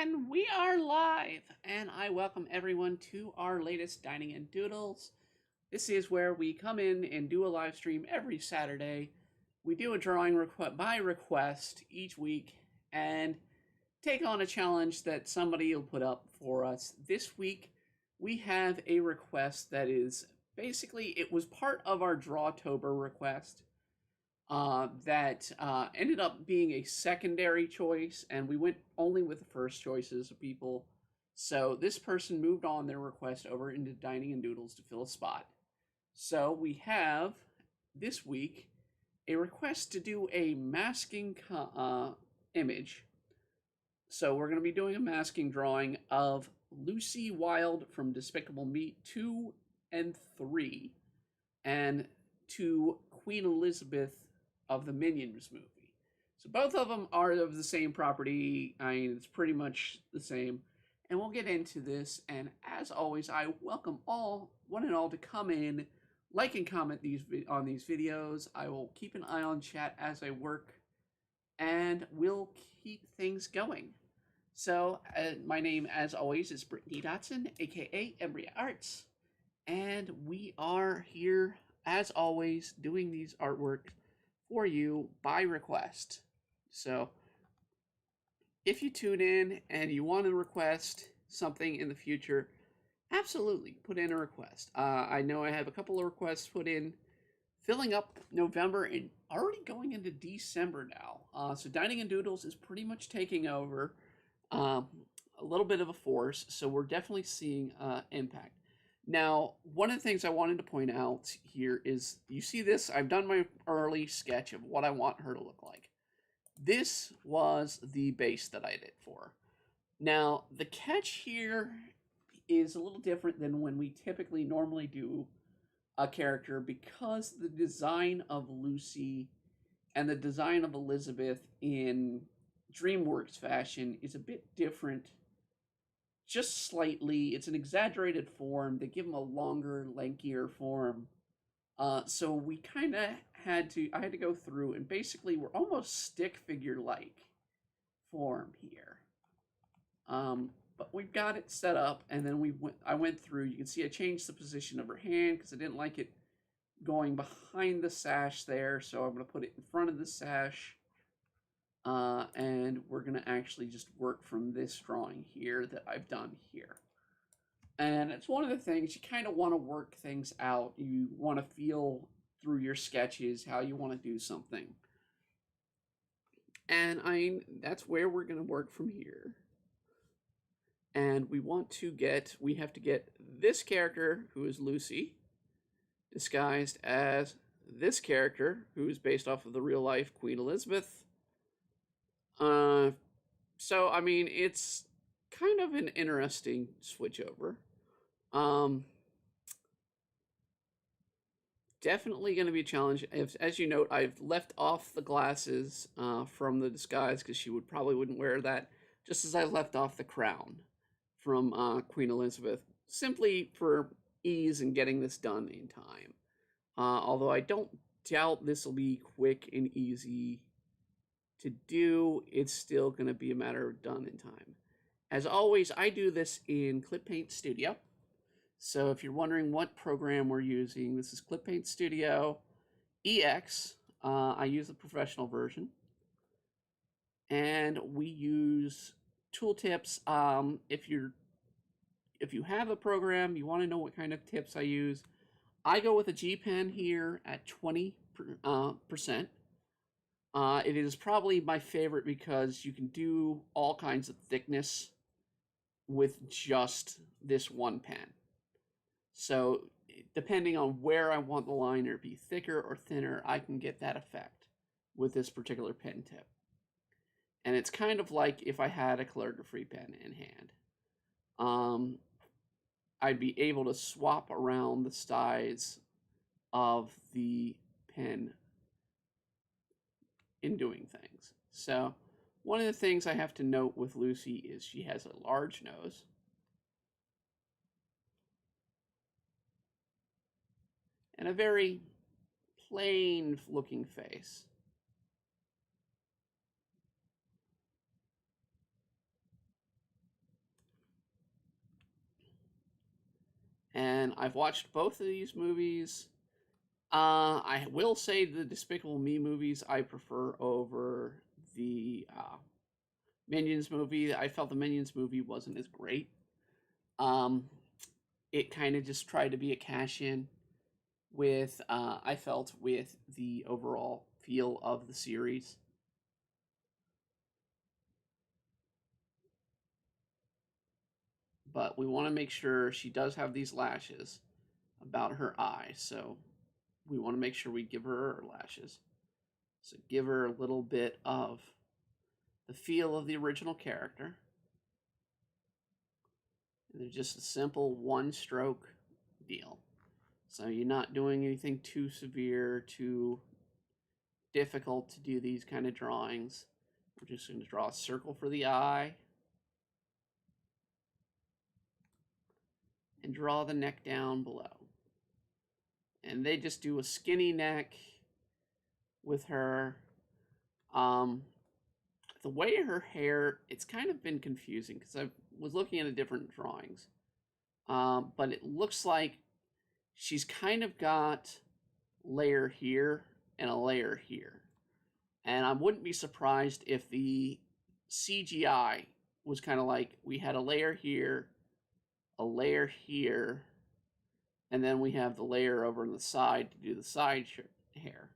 And we are live, and I welcome everyone to our latest Dining and Doodles. This is where we come in and do a live stream every Saturday. We do a drawing by request each week and take on a challenge that somebody will put up for us. This week, we have a request that is basically, it was part of our Drawtober request that ended up being a secondary choice, and we went only with the first choices of people. So this person moved on their request over into Dining and Doodles to fill a spot. So we have this week a request to do a masking image. So we're going to be doing a masking drawing of Lucy Wilde from Despicable Me 2 and 3, and to Queen Elizabeth of the Minions movie. So both of them are of the same property. I mean, it's pretty much the same. And we'll get into this. And as always, I welcome one and all to come in, like and comment on these videos. I will keep an eye on chat as I work, and we'll keep things going. So my name, as always, is Brittany Dotson, aka Embria Arts, and we are here, as always, doing these artworks for you by request. So if you tune in and you want to request something in the future, absolutely put in a request. I know I have a couple of requests put in, filling up November and already going into December now. So Dining and Doodles is pretty much taking over a little bit of a force, so we're definitely seeing impact. Now, one of the things I wanted to point out here is, you see this, I've done my early sketch of what I want her to look like. This was the base that I did for. Now, the catch here is a little different than when we typically normally do a character, because the design of Lucy and the design of Elizabeth in DreamWorks fashion is a bit different. Just slightly. It's an exaggerated form. They give them a longer, lankier form. So we kind of I had to go through, and basically we're almost stick figure-like form here. But we've got it set up, and then I went through. You can see I changed the position of her hand because I didn't like it going behind the sash there, so I'm going to put it in front of the sash. And we're going to actually just work from this drawing here that I've done here. And it's one of the things, you kind of want to work things out. You want to feel through your sketches how you want to do something. And that's where we're going to work from here. And we have to get this character, who is Lucy, disguised as this character, who is based off of the real life Queen Elizabeth. So, I mean, it's kind of an interesting switchover. Definitely going to be a challenge. As you note, I've left off the glasses from the disguise because she probably wouldn't wear that, just as I left off the crown from Queen Elizabeth, simply for ease in getting this done in time. Although I don't doubt this will be quick and easy to do, it's still going to be a matter of done in time. As always, I do this in Clip Paint Studio. So if you're wondering what program we're using, this is Clip Paint Studio EX. I use the professional version. And we use tooltips. If you have a program, you want to know what kind of tips I use, I go with a G pen here at 20%. It is probably my favorite because you can do all kinds of thickness with just this one pen. So depending on where I want the liner to be thicker or thinner, I can get that effect with this particular pen tip. And it's kind of like if I had a calligraphy pen in hand. I'd be able to swap around the size of the pen in doing things. So one of the things I have to note with Lucy is she has a large nose. And a very plain looking face. And I've watched both of these movies. I will say the Despicable Me movies I prefer over the Minions movie. I felt the Minions movie wasn't as great. Um, it kind of just tried to be a cash in with, I felt, with the overall feel of the series. But we want to make sure she does have these lashes about her eye, so we want to make sure we give her her lashes. So give her a little bit of the feel of the original character. And they're just a simple one stroke deal. So you're not doing anything too severe, too difficult to do these kind of drawings. We're just going to draw a circle for the eye and draw the neck down below. And they just do a skinny neck with her. The way her hair, it's kind of been confusing because I was looking at the different drawings. But it looks like she's kind of got layer here and a layer here. And I wouldn't be surprised if the CGI was kind of like we had a layer here, and then we have the layer over on the side to do the side hair.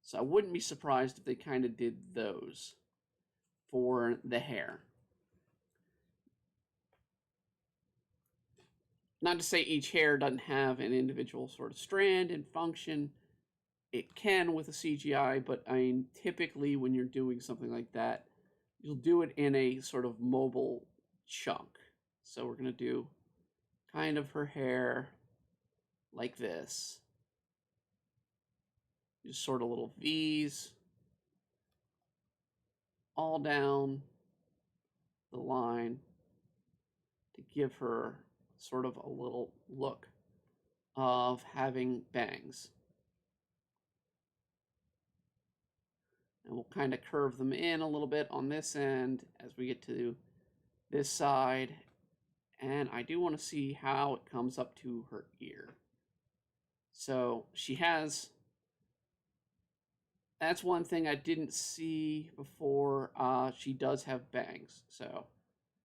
So I wouldn't be surprised if they kind of did those for the hair. Not to say each hair doesn't have an individual sort of strand and function. It can with a CGI, but I mean, typically when you're doing something like that, you'll do it in a sort of mobile chunk. So we're going to do kind of her hair like this. Just sort of little V's all down the line to give her sort of a little look of having bangs. And we'll kind of curve them in a little bit on this end as we get to this side. And I do want to see how it comes up to her ear. So she has, that's one thing I didn't see before. She does have bangs. So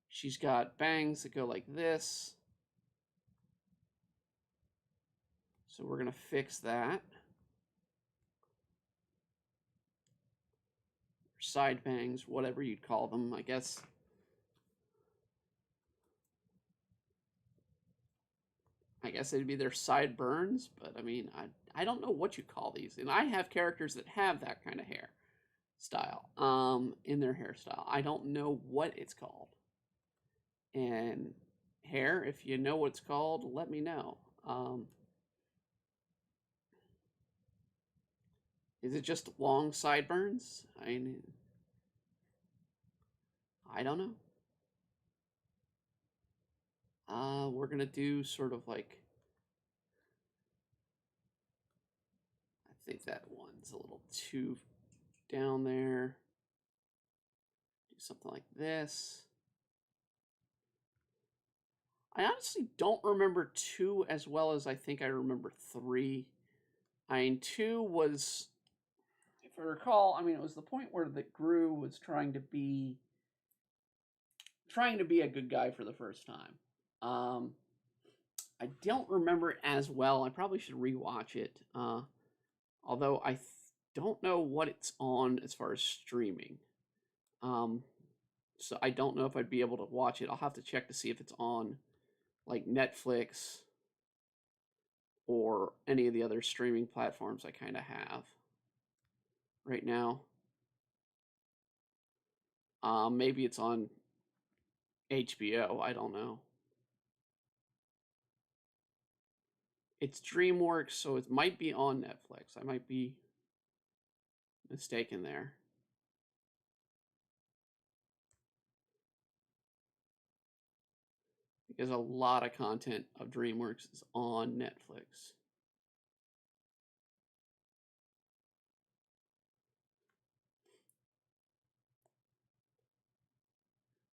she's got bangs that go like this. So we're going to fix that. Side bangs, whatever you'd call them, I guess. I guess it'd be their sideburns, but I mean, I don't know what you call these. And I have characters that have that kind of hair style in their hairstyle. I don't know what it's called. And hair, if you know what it's called, let me know. Is it just long sideburns? I mean, I don't know. We're gonna do sort of like, I think that one's a little too down there. Do something like this. I honestly don't remember 2 as well as I think I remember 3. I mean, 2 was, if I recall, I mean, it was the point where the Gru was trying to be a good guy for the first time. I don't remember it as well. I probably should rewatch it. Although I don't know what it's on as far as streaming. So I don't know if I'd be able to watch it. I'll have to check to see if it's on like Netflix or any of the other streaming platforms I kind of have right now. Maybe it's on HBO. I don't know. It's DreamWorks, so it might be on Netflix. I might be mistaken there. Because a lot of content of DreamWorks is on Netflix.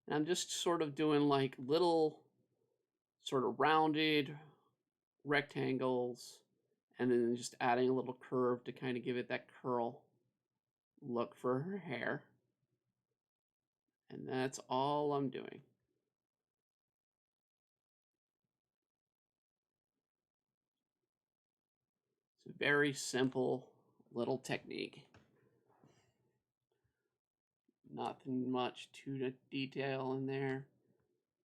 And I'm just sort of doing like little sort of rounded rectangles, and then just adding a little curve to kind of give it that curl look for her hair. And that's all I'm doing. It's a very simple little technique. Nothing much to detail in there.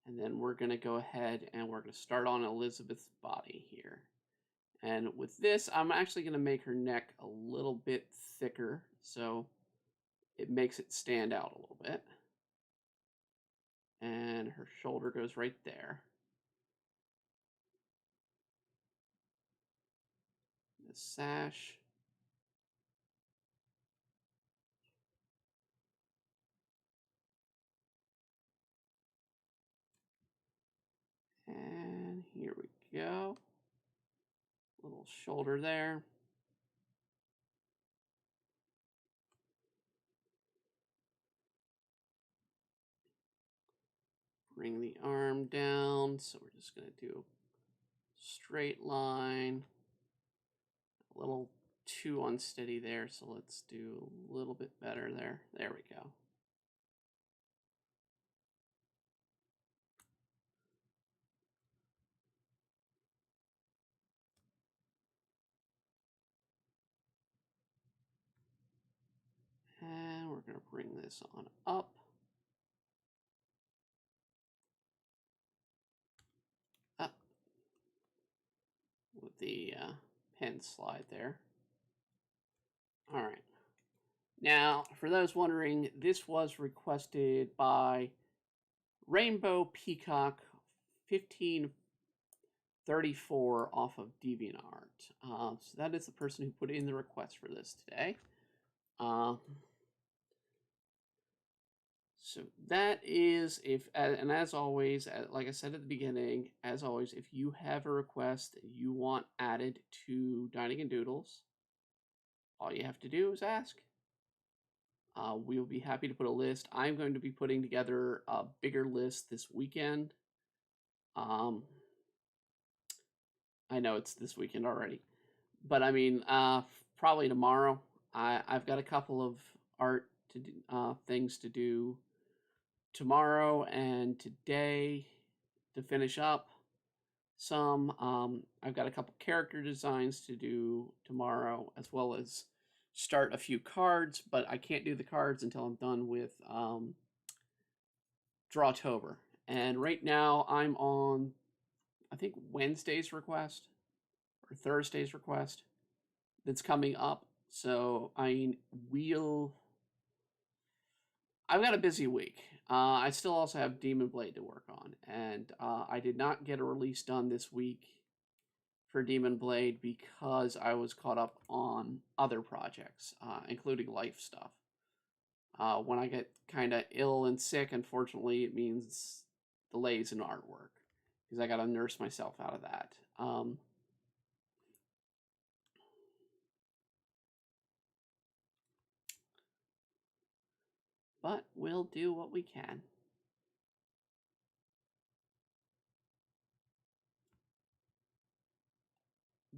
And then we're going to go ahead and we're going to start on Elizabeth's body here. And with this, I'm actually going to make her neck a little bit thicker, so it makes it stand out a little bit. And her shoulder goes right there. The sash. And here we go. Little shoulder there. Bring the arm down. So we're just going to do straight line. A little too unsteady there, so let's do a little bit better there. There we go. And we're going to bring this on up. Up. With the pen slide there. All right. Now, for those wondering, this was requested by Rainbow Peacock 1534 off of DeviantArt. So that is the person who put in the request for this today. So that is, and as always, like I said at the beginning, as always, if you have a request that you want added to Dining and Doodles, all you have to do is ask. We will be happy to put a list. I'm going to be putting together a bigger list this weekend. I know it's this weekend already, but I mean, probably tomorrow. I've got a couple of art to do, things to do tomorrow and today to finish up some. I've got a couple character designs to do tomorrow, as well as start a few cards, but I can't do the cards until I'm done with Drawtober. And right now I'm on, I think, Wednesday's request or Thursday's request that's coming up. So I mean, I've got a busy week. I still also have Demon Blade to work on, and I did not get a release done this week for Demon Blade because I was caught up on other projects, including life stuff. When I get kind of ill and sick, unfortunately, it means delays in artwork because I got to nurse myself out of that. But we'll do what we can.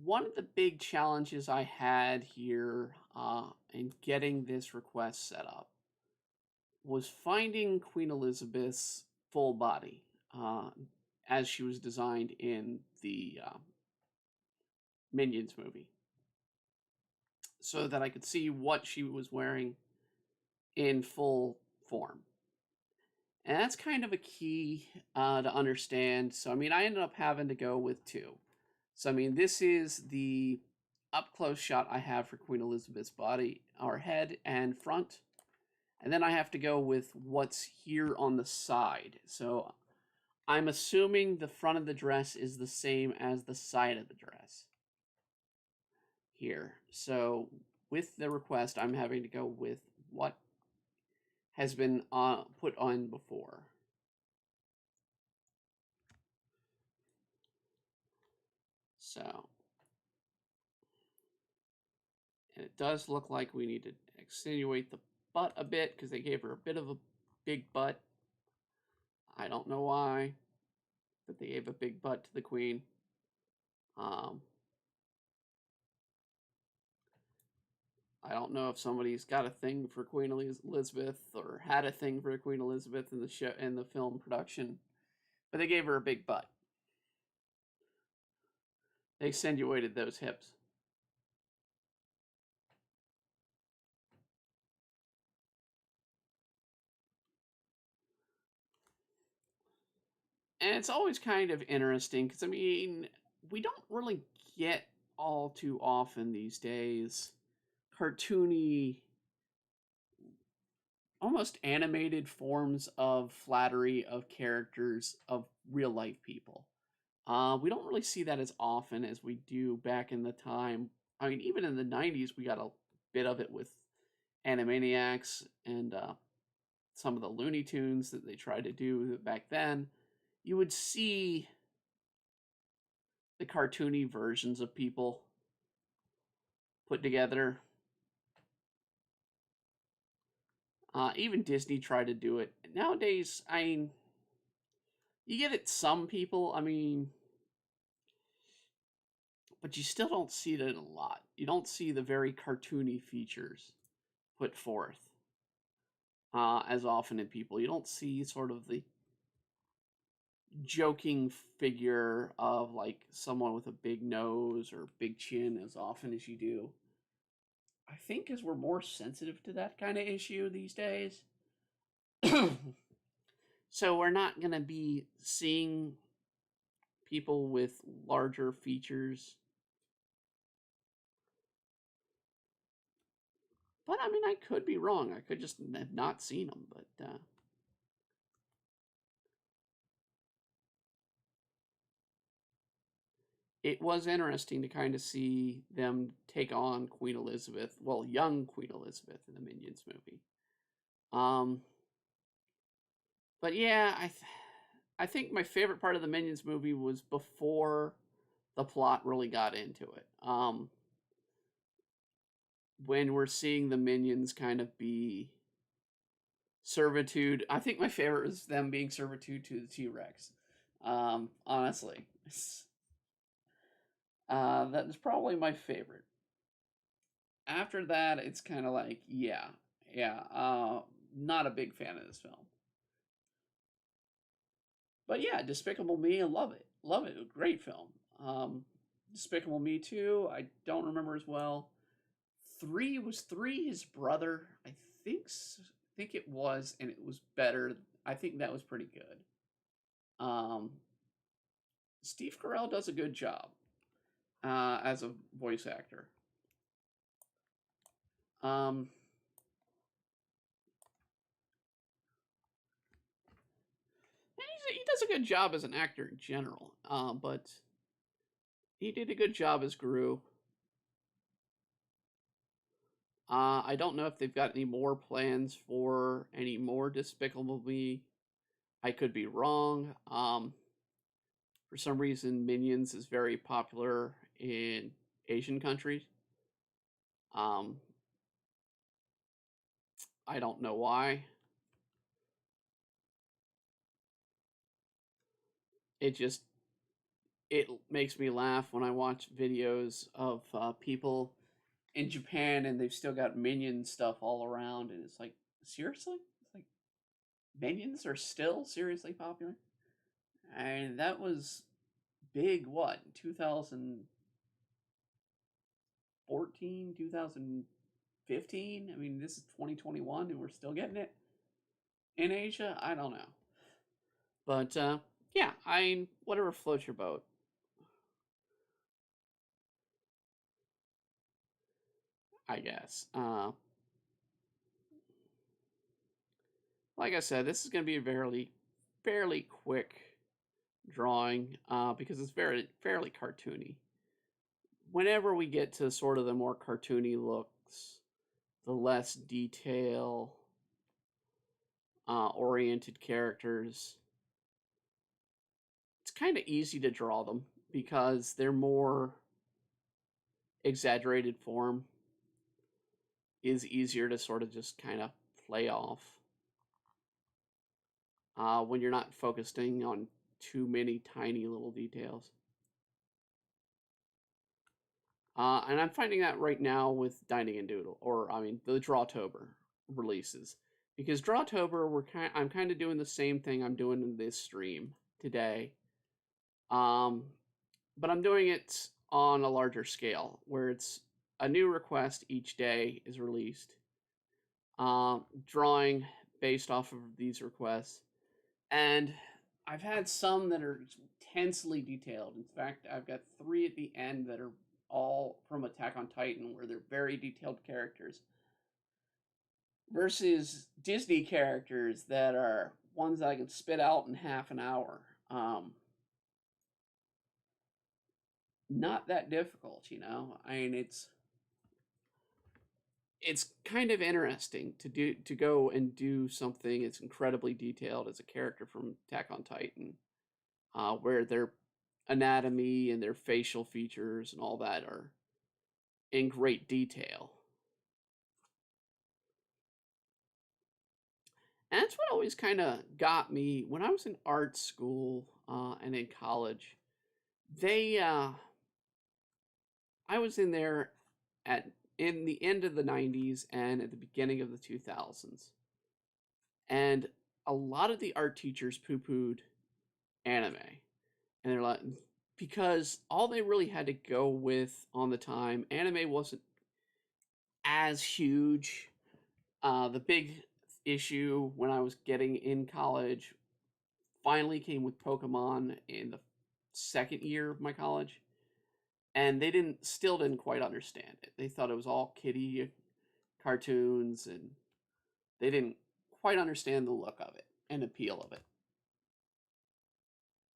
One of the big challenges I had here in getting this request set up was finding Queen Elizabeth's full body as she was designed in the Minions movie, so that I could see what she was wearing in full form. And that's kind of a key to understand. So, I mean, I ended up having to go with two. So, I mean, this is the up-close shot I have for Queen Elizabeth's body, or head and front. And then I have to go with what's here on the side. So, I'm assuming the front of the dress is the same as the side of the dress here. So, with the request, I'm having to go with what has been put on before. So, and it does look like we need to accentuate the butt a bit because they gave her a bit of a big butt. I don't know why, but they gave a big butt to the queen. Um, I don't know if somebody's got a thing for Queen Elizabeth or had a thing for Queen Elizabeth in the show in the film production, but they gave her a big butt. They accentuated those hips. And it's always kind of interesting because, I mean, we don't really get all too often these days cartoony, almost animated forms of flattery of characters of real life people. We don't really see that as often as we do back in the time. I mean, even in the 90s, we got a bit of it with Animaniacs and some of the Looney Tunes that they tried to do back then. You would see the cartoony versions of people put together. Even Disney tried to do it. Nowadays, I mean, you get it some people, I mean, but you still don't see it a lot. You don't see the very cartoony features put forth as often in people. You don't see sort of the joking figure of like someone with a big nose or big chin as often as you do. I think as we're more sensitive to that kind of issue these days. So we're not going to be seeing people with larger features. But I mean, I could be wrong. I could just have not seen them. But it was interesting to kind of see them take on Queen Elizabeth, well, young Queen Elizabeth in the Minions movie. Um, but yeah, I think my favorite part of the Minions movie was before the plot really got into it. When we're seeing the Minions kind of be servitude. I think my favorite was them being servitude to the T Rex. Honestly, that is probably my favorite. After that, it's kind of like, yeah, yeah, not a big fan of this film. But yeah, Despicable Me, I love it. Love it. Great film. Despicable Me 2, I don't remember as well. 3 was 3 his brother. Think think it was, and it was better. I think that was pretty good. Um, Steve Carell does a good job as a voice actor. Um, he does a good job as an actor in general, but he did a good job as Gru. I don't know if they've got any more plans for any more Despicable Me. I could be wrong. For some reason, Minions is very popular in Asian countries. Um, I don't know why. It just it makes me laugh when I watch videos of people in Japan and they've still got Minion stuff all around, and it's like, seriously? It's like Minions are still seriously popular? And that was big, what, 2014, 2015? I mean, this is 2021 and we're still getting it in Asia? I don't know. But yeah, I mean, whatever floats your boat. I guess. Like I said, this is going to be a fairly quick drawing because it's fairly cartoony. Whenever we get to sort of the more cartoony looks, the less detail oriented characters, it's kind of easy to draw them because they're more exaggerated form is easier to sort of just kind of play off when you're not focusing on too many tiny little details. And I'm finding that right now with Dining and Doodle, or I mean the Drawtober releases, because Drawtober I'm kind of doing the same thing I'm doing in this stream today, um, but I'm doing it on a larger scale, where it's a new request each day is released, drawing based off of these requests, and I've had some that are intensely detailed. In fact, I've got three at the end that are all from Attack on Titan, where they're very detailed characters, versus Disney characters that are ones that I can spit out in half an hour. Not that difficult, you know. I mean, it's kind of interesting to go and do something as incredibly detailed as a character from Attack on Titan, where their anatomy and their facial features and all that are in great detail. And that's what always kind of got me when I was in art school and in college. They, I was in there at in the end of the '90s and at the beginning of the 2000s, and a lot of the art teachers poo-pooed anime, and they're like, because all they really had to go with on the time, anime wasn't as huge. The big issue when I was getting in college finally came with Pokemon in the second year of my college, and they didn't quite understand it. They thought it was all kiddie cartoons, and they didn't quite understand the look of it and appeal of it.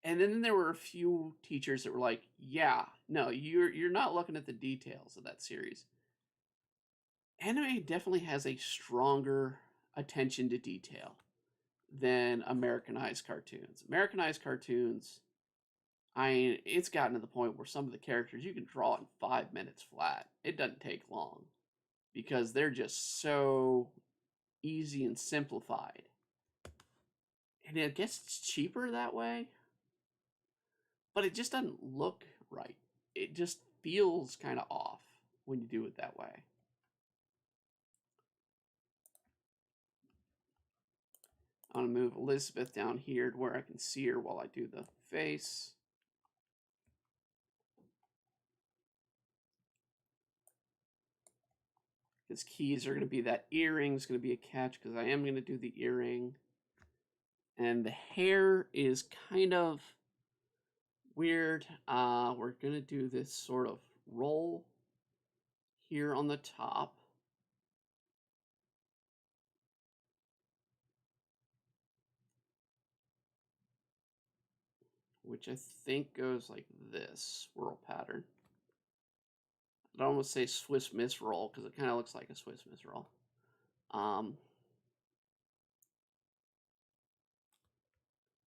And then there were a few teachers that were like, "Yeah, no, you're not looking at the details of that series. Anime definitely has a stronger attention to detail than Americanized cartoons. Americanized cartoons, I mean, it's gotten to the point where some of the characters you can draw in 5 minutes flat. It doesn't take long because they're just so easy and simplified. And I guess it's cheaper that way, but it just doesn't look right. It just feels kind of off when you do it that way. I'm going to move Elizabeth down here to where I can see her while I do the face. His keys are going to be that earring is going to be a catch because I am going to do the earring. And the hair is kind of weird. We're going to do this sort of roll here on the top. Which I think goes like this swirl pattern. I'd almost say Swiss Miss roll because it kind of looks like a Swiss Miss roll.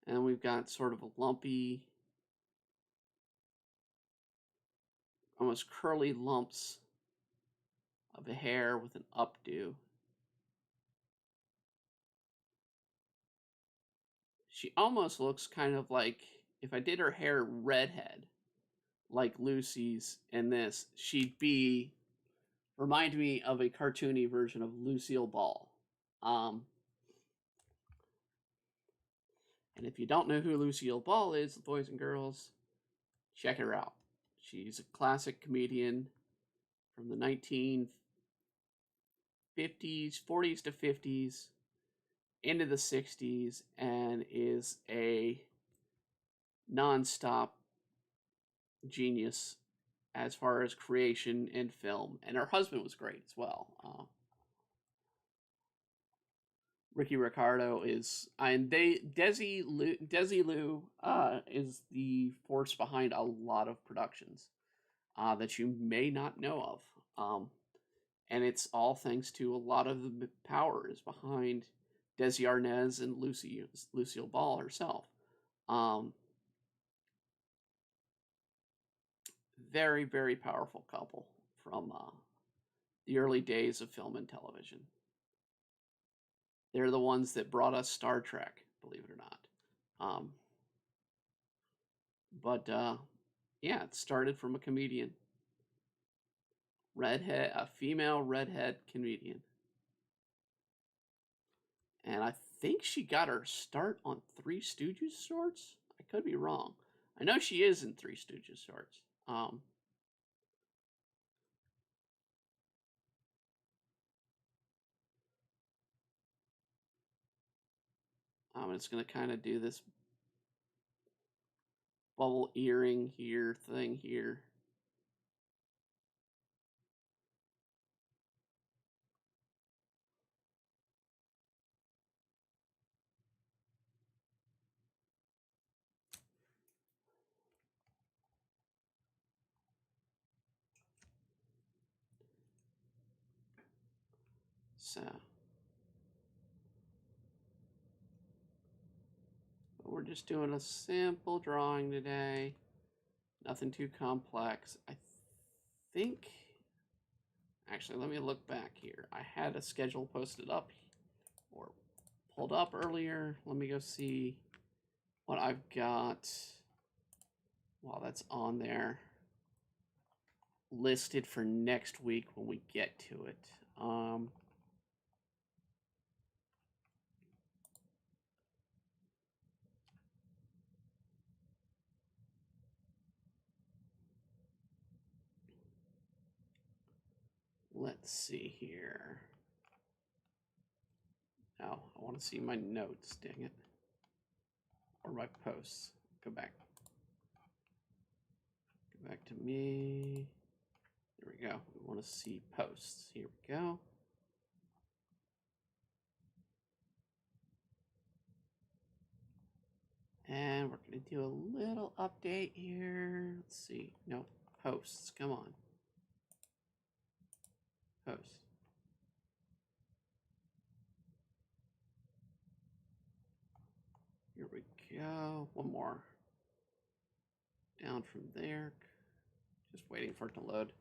And we've got sort of a lumpy, almost curly lumps of a hair with an updo. She almost looks kind of like, if I did her hair redhead, like Lucy's in this, she'd be, remind me of a cartoony version of Lucille Ball. And if you don't know who Lucille Ball is, boys and girls, check her out. She's a classic comedian from the 1950s, 40s to 50s, into the 60s, and is a nonstop genius as far as creation and film. And her husband was great as well. Ricky Ricardo is, and Desi Lu is the force behind a lot of productions that you may not know of. And it's all thanks to a lot of the power is behind Desi Arnaz and Lucille Ball herself. Very, very powerful couple from the early days of film and television. They're the ones that brought us Star Trek, believe it or not. But yeah, it started from a comedian. redhead, a female redhead comedian. And I think she got her start on Three Stooges shorts. I could be wrong. I know she is in Three Stooges shorts. I'm just gonna kind of do this bubble earring here thing here. So we're just doing a simple drawing today. Nothing too complex. I think, actually, let me look back here. I had a schedule posted up or pulled up earlier. Let me go see what I've got while that's on there listed for next week when we get to it. Let's see here. Oh, I want to see my notes, dang it. Or my posts. Go back. Go back to me. There we go. We want to see posts. Here we go. And we're going to do a little update here. Let's see. No, posts. Come on. Posts. Here we go. One more. Down from there. Just waiting for it to load.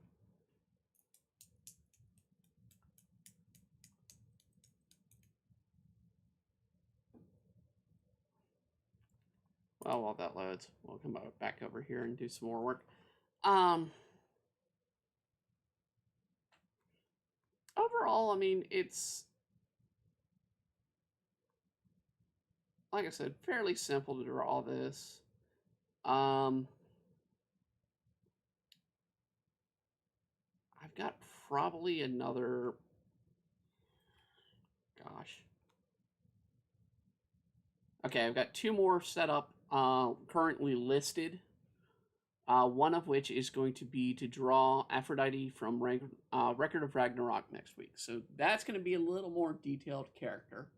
Well, while that loads, we'll come back over here and do some more work. Overall, I mean, it's, like I said, fairly simple to draw this. I've got probably another, gosh. Okay, I've got two more set up, currently listed. One of which is going to be to draw Aphrodite from Record of Ragnarok next week. So that's going to be a little more detailed character.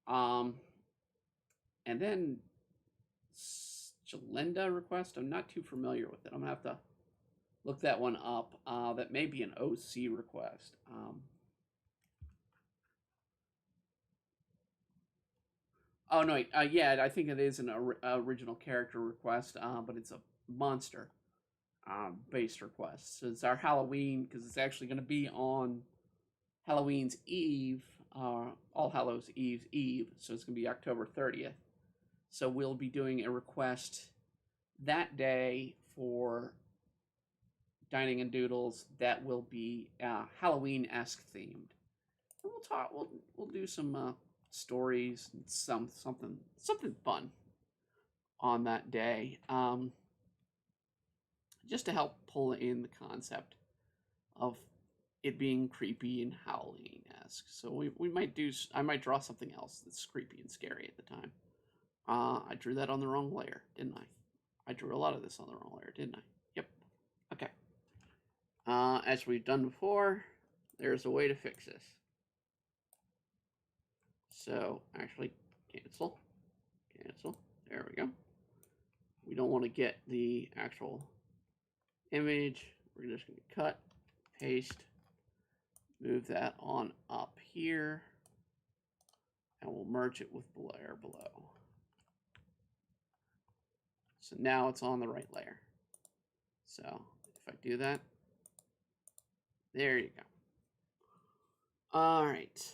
And then Jalenda request, I'm not too familiar with it. I'm going to have to look that one up. That may be an OC request. Oh, no, wait. Yeah, I think it is an original character request, but it's a monster based request. So it's our Halloween, because it's actually going to be on Halloween's Eve, All Hallows Eve's Eve. So it's going to be October 30th. So we'll be doing a request that day for Dining and Doodles that will be Halloween-esque themed. And we'll talk. We'll do some stories and something fun on that day, just to help pull in the concept of it being creepy and Halloween-esque. So we might do. I might draw something else that's creepy and scary at the time. I drew that on the wrong layer, didn't I? I drew a lot of this on the wrong layer, didn't I? Yep. Okay. As we've done before, there's a way to fix this. So, actually, cancel. There we go. We don't want to get the actual image. We're just going to cut, paste, move that on up here, and we'll merge it with the layer below. So now it's on the right layer. So if I do that, there you go. All right.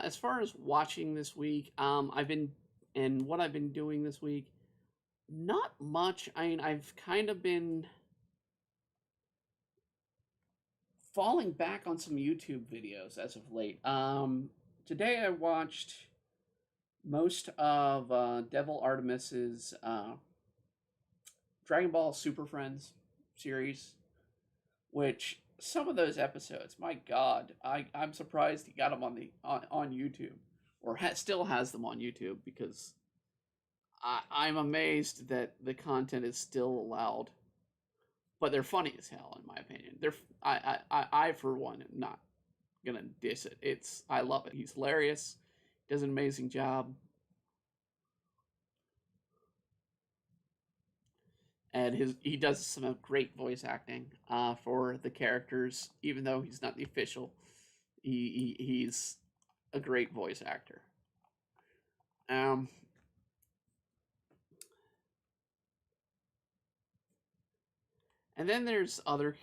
As far as watching this week, what I've been doing this week, Not much. I mean, I've kind of been falling back on some YouTube videos as of late. Today I watched most of Devil Artemis's Dragon Ball Super Friends series, which some of those episodes, my God, I'm surprised he got them on YouTube, or still has them on YouTube, because I'm amazed that the content is still allowed. But they're funny as hell, in my opinion. I for one am not gonna diss it. I love it. He's hilarious. Does an amazing job. And he does some great voice acting for the characters, even though he's not the official. He's a great voice actor. Um, and then there's other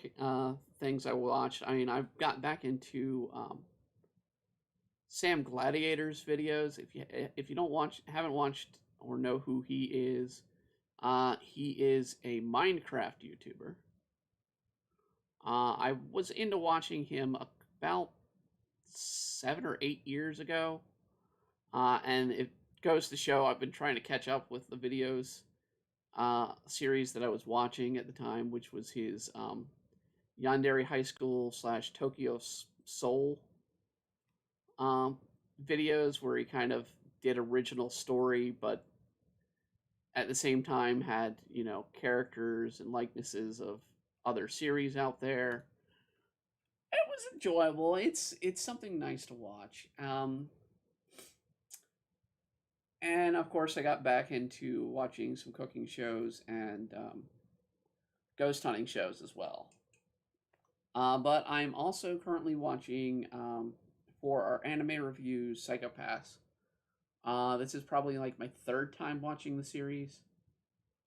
things I watched. I mean, I've got back into Sam Gladiator's videos. If you haven't watched or know who he is a Minecraft YouTuber. I was into watching him about 7 or 8 years ago, and it goes to show I've been trying to catch up with the videos series that I was watching at the time, which was his Yandere High School / Tokyo Soul videos, where he kind of did original story, but at the same time had, characters and likenesses of other series out there. It was enjoyable. It's something nice to watch. And of course, I got back into watching some cooking shows and ghost hunting shows as well. But I'm also currently watching, for our anime reviews, Psychopaths. This is probably like my third time watching the series.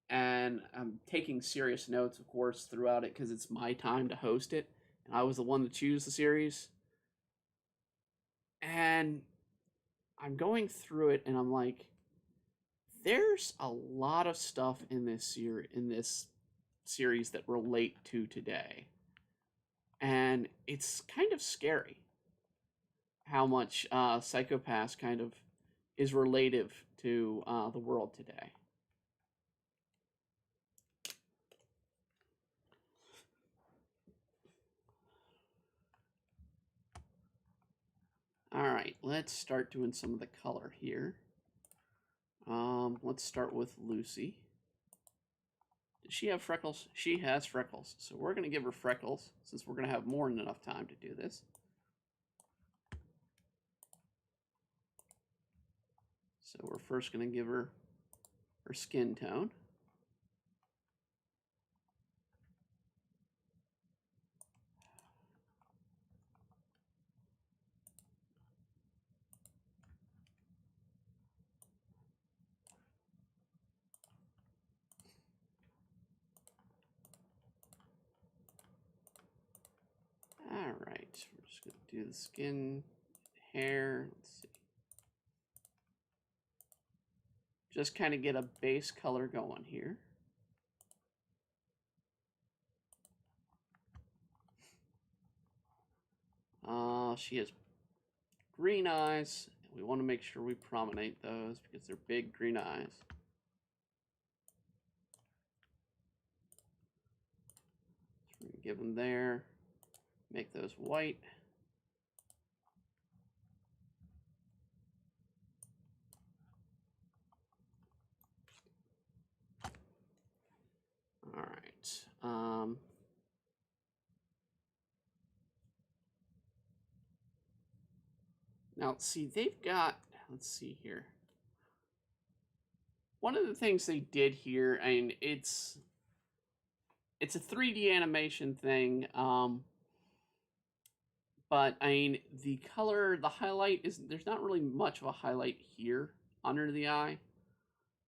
And I'm taking serious notes, of course, throughout it, because it's my time to host it. And I was the one to choose the series. And I'm going through it, and I'm like, there's a lot of stuff in this series that relate to today. And it's kind of scary how much Psychopaths kind of is relative to the world today. All right, let's start doing some of the color here. Let's start with Lucy. Does she have freckles? She has freckles. So we're going to give her freckles, since we're going to have more than enough time to do this. So we're first going to give her her skin tone. All right, we're just going to do the skin, hair. Let's see. Just kind of get a base color going here. She has green eyes. We want to make sure we promenade those because they're big green eyes. So we give them there. Make those white. All right. Now, see, they've got, let's see here. One of the things they did here, I mean, it's a 3D animation thing, but I mean, the color, the highlight is, there's not really much of a highlight here under the eye.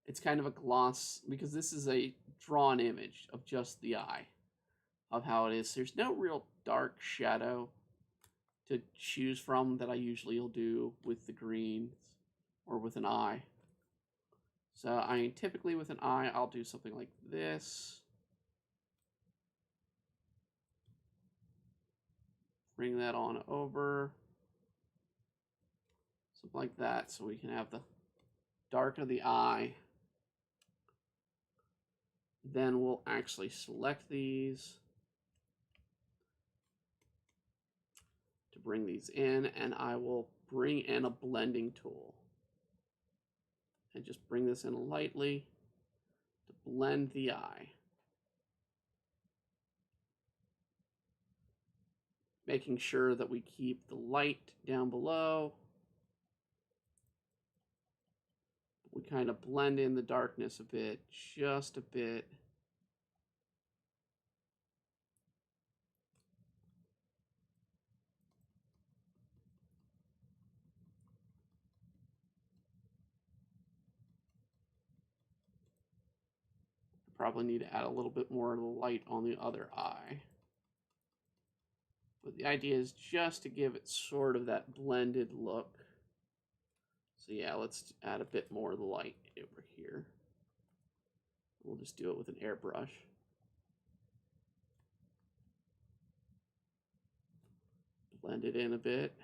It's kind of a gloss, because this is a drawn image of just the eye, of how it is. There's no real dark shadow to choose from that I usually will do with the greens or with an eye. So typically with an eye, I'll do something like this. Bring that on over. Something like that, so we can have the dark of the eye. Then we'll actually select these to bring these in, and I will bring in a blending tool. And just bring this in lightly to blend the eye. Making sure that we keep the light down below. We kind of blend in the darkness a bit, just a bit. Probably need to add a little bit more of the light on the other eye. But the idea is just to give it sort of that blended look. So yeah, let's add a bit more of the light over here. We'll just do it with an airbrush. Blend it in a bit.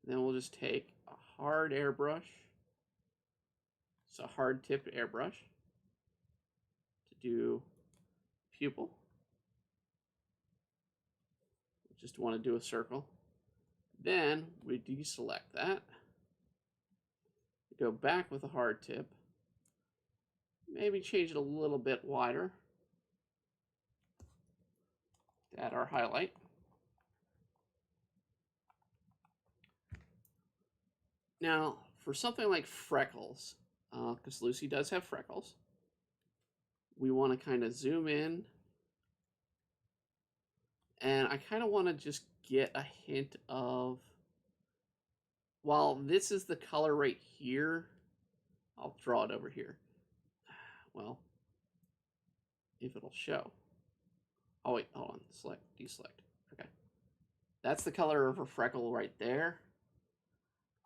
Then we'll just take a hard airbrush. It's a hard tipped airbrush to do pupil. We just want to do a circle. Then we deselect that. Go back with a hard tip. Maybe change it a little bit wider to add our highlight. Now, for something like freckles, because Lucy does have freckles, we want to kind of zoom in. And I kind of want to just get a hint of, while this is the color right here, I'll draw it over here. Well, if it'll show. Oh wait, hold on, select, deselect, okay. That's the color of her freckle right there.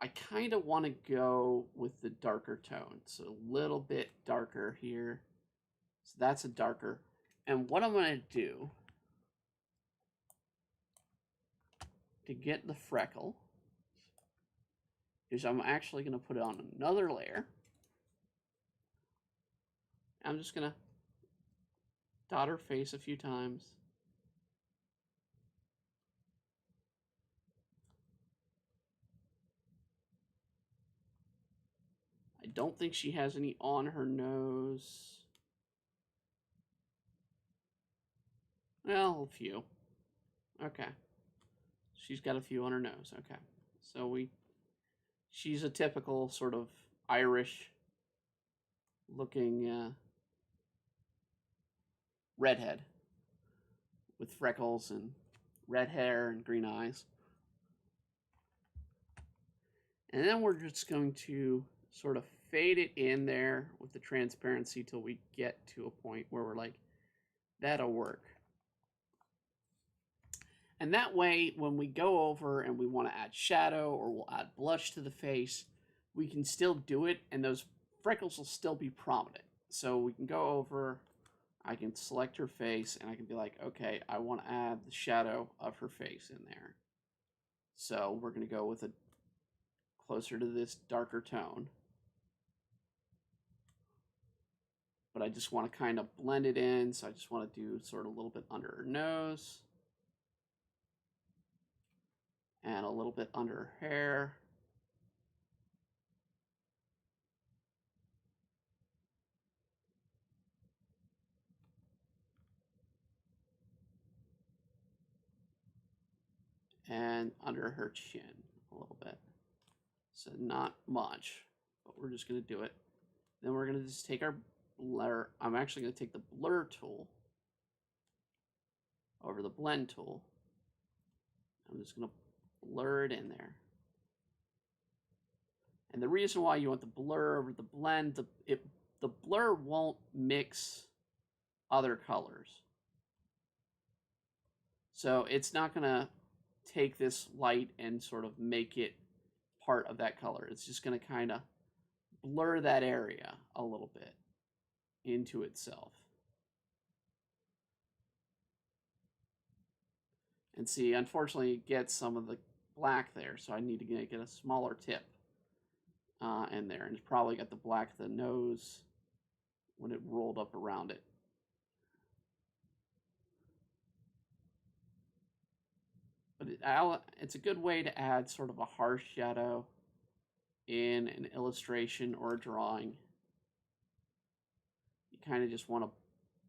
I kind of want to go with the darker tone, so a little bit darker here. So that's a darker. And what I'm going to do to get the freckle is I'm actually going to put it on another layer. I'm just going to dot her face a few times. I don't think she has any on her nose. Well, a few. Okay. She's got a few on her nose. Okay. So she's a typical sort of Irish looking redhead with freckles and red hair and green eyes. And then we're just going to sort of fade it in there with the transparency till we get to a point where we're like, that'll work. And that way, when we go over and we want to add shadow or we'll add blush to the face, we can still do it and those freckles will still be prominent. So we can go over, I can select her face and I can be like, okay, I want to add the shadow of her face in there. So we're going to go with a closer to this darker tone. But I just want to kind of blend it in. So I just want to do sort of a little bit under her nose. And a little bit under her hair. And under her chin a little bit. So not much, but we're just going to do it. Then we're going to just take our blur. I'm actually going to take the blur tool over the blend tool. I'm just going to blur it in there. And the reason why you want the blur over the blend, the blur won't mix other colors. So it's not going to take this light and sort of make it part of that color. It's just going to kind of blur that area a little bit into itself. And see, unfortunately, it gets some of the black there, so I need to get a smaller tip in there. And it's probably got the black of the nose when it rolled up around it. But it's a good way to add sort of a harsh shadow in an illustration or a drawing. You kind of just want to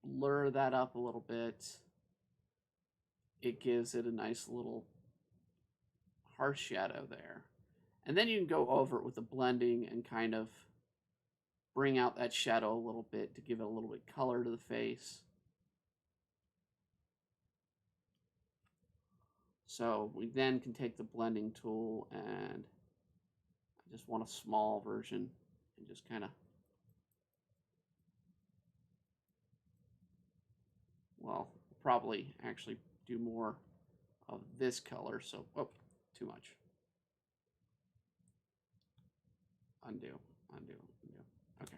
blur that up a little bit. It gives it a nice little harsh shadow there. And then you can go over it with the blending and kind of bring out that shadow a little bit to give it a little bit color to the face. So we then can take the blending tool, and I just want a small version, and just kind of, well, probably actually do more of this color. So, oh, too much. Undo. Okay.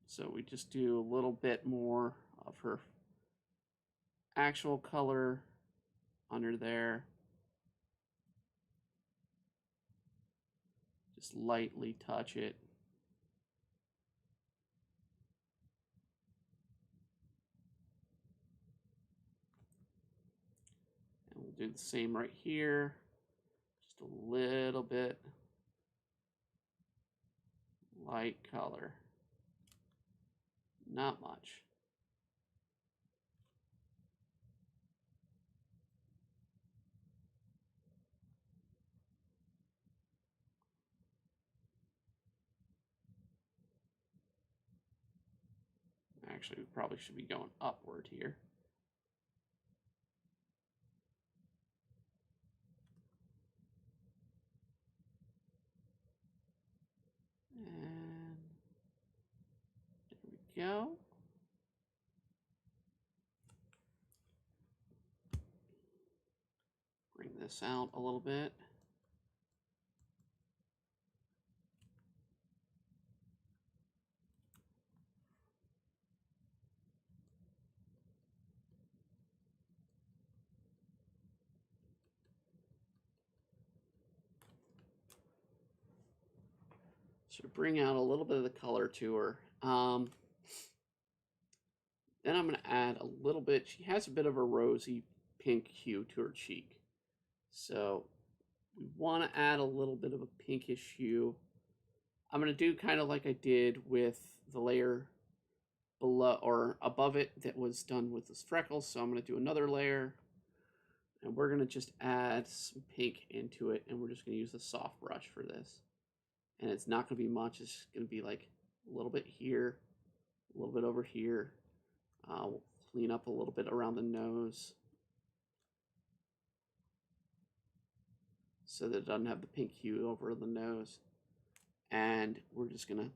So we just do a little bit more of her actual color under there. Just lightly touch it. And we'll do the same right here. Just a little bit. Light color. Not much. Actually, we probably should be going upward here. And there we go. Bring this out a little bit. So bring out a little bit of the color to her. Then I'm going to add a little bit. She has a bit of a rosy pink hue to her cheek. So we want to add a little bit of a pinkish hue. I'm going to do kind of like I did with the layer below or above it that was done with this freckles. So I'm going to do another layer. And we're going to just add some pink into it. And we're just going to use a soft brush for this. And it's not going to be much. It's going to be like a little bit here, a little bit over here. We'll clean up a little bit around the nose so that it doesn't have the pink hue over the nose. And we're just going to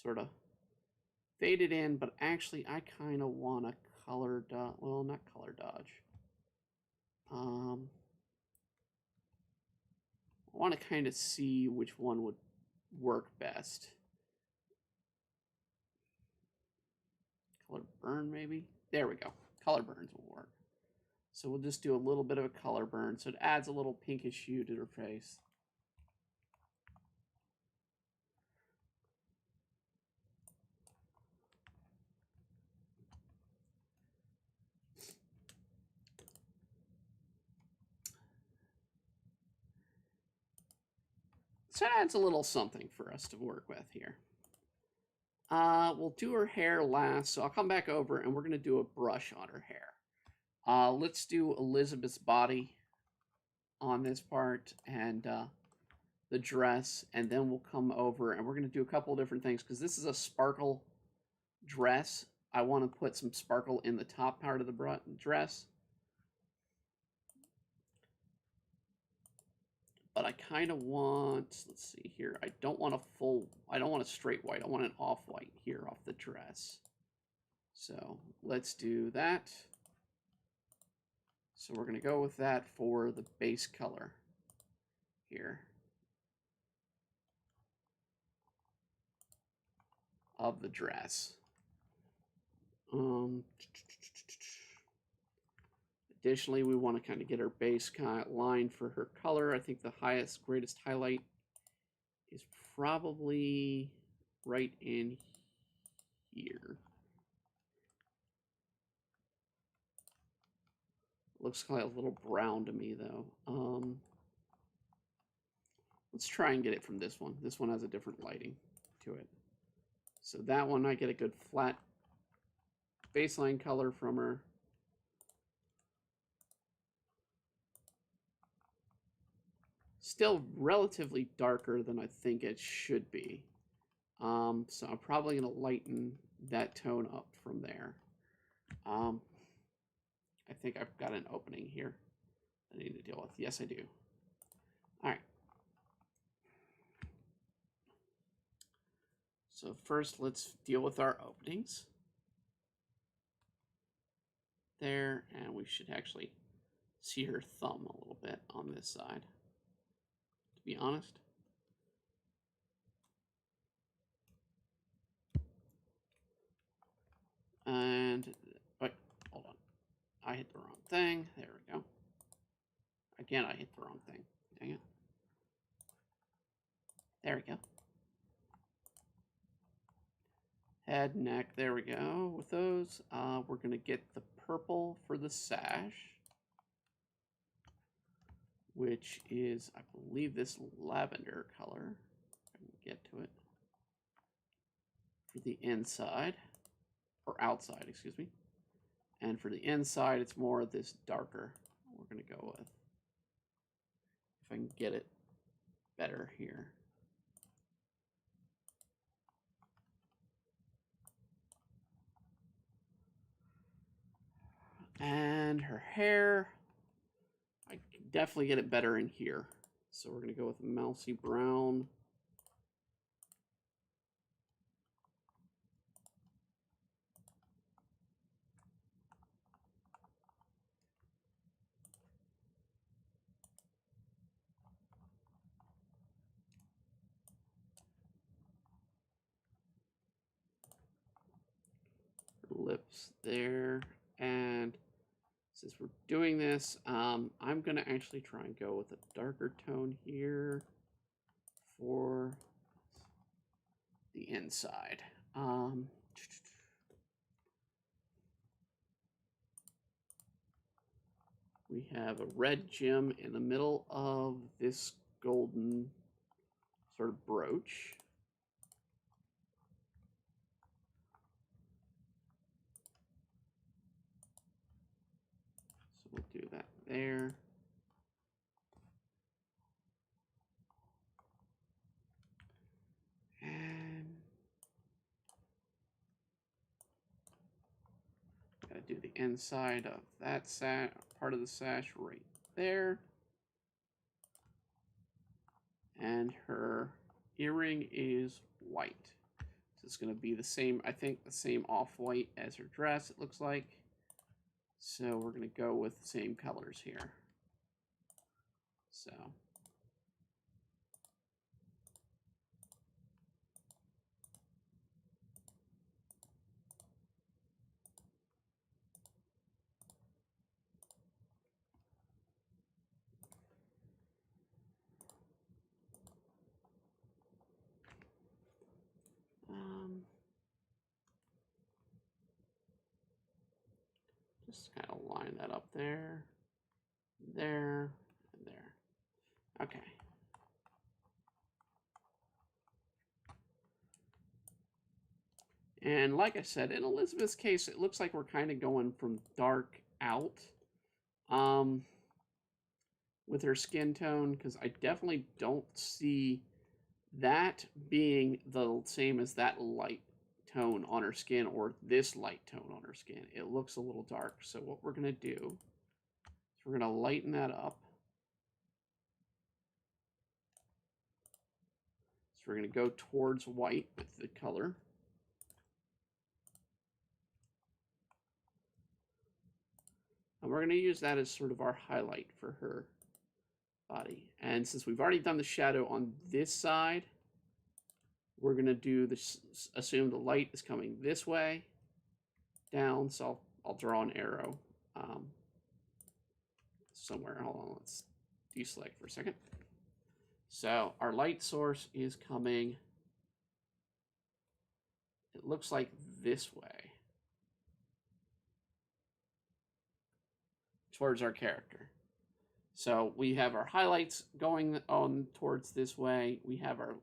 sort of fade it in, but actually I kind of want a color dodge. Well, not color dodge. I want to kind of see which one would work best. Color burn, maybe? There we go. Color burns will work. So we'll just do a little bit of a color burn, so it adds a little pinkish hue to her face. So it adds a little something for us to work with here. We'll do her hair last, so I'll come back over and we're going to do a brush on her hair. Let's do Elizabeth's body on this part and the dress, and then we'll come over and we're going to do a couple of different things because this is a sparkle dress. I want to put some sparkle in the top part of the dress. But I kind of want, let's see here, I don't want a straight white. I want an off-white here off the dress. So let's do that. So we're going to go with that for the base color here of the dress. Additionally, we want to kind of get our base line for her color. I think the greatest highlight is probably right in here. Looks kind of a little brown to me, though. Let's try and get it from this one. This one has a different lighting to it. So that one, I get a good flat baseline color from her. Still relatively darker than I think it should be. So I'm probably going to lighten that tone up from there. I think I've got an opening here I need to deal with. Yes, I do. All right. So first, let's deal with our openings. There, and we should actually see her thumb a little bit on this side, to be honest. And, wait, hold on. I hit the wrong thing. There we go. Again, I hit the wrong thing. Dang it. There we go. Head, neck, there we go. With those, we're going to get the purple for the sash, which is, I believe, this lavender color. If I can get to it. For the inside, or outside, excuse me. And for the inside, it's more of this darker we're going to go with. If I can get it better here. And her hair, I can definitely get it better in here. So we're going to go with mousy brown. Lips there, and since we're doing this, I'm going to actually try and go with a darker tone here for the inside. We have a red gem in the middle of this golden sort of brooch. So we'll do that there. And gotta do the inside of that part of the sash right there. And her earring is white. So it's going to be the same, I think, the same off-white as her dress, it looks like. So we're going to go with the same colors here. So. Just kind of line that up there, there, and there. Okay. And like I said, in Elizabeth's case, it looks like we're kind of going from dark out with her skin tone, because I definitely don't see that being the same as that light tone on her skin or this light tone on her skin. It looks a little dark. So what we're going to do is we're going to lighten that up. So we're going to go towards white with the color. And we're going to use that as sort of our highlight for her body. And since we've already done the shadow on this side, we're going to do this, assume the light is coming this way down. So I'll draw an arrow somewhere. Hold on, let's deselect for a second. So our light source is coming, it looks like this way, towards our character. So we have our highlights going on towards this way. We have our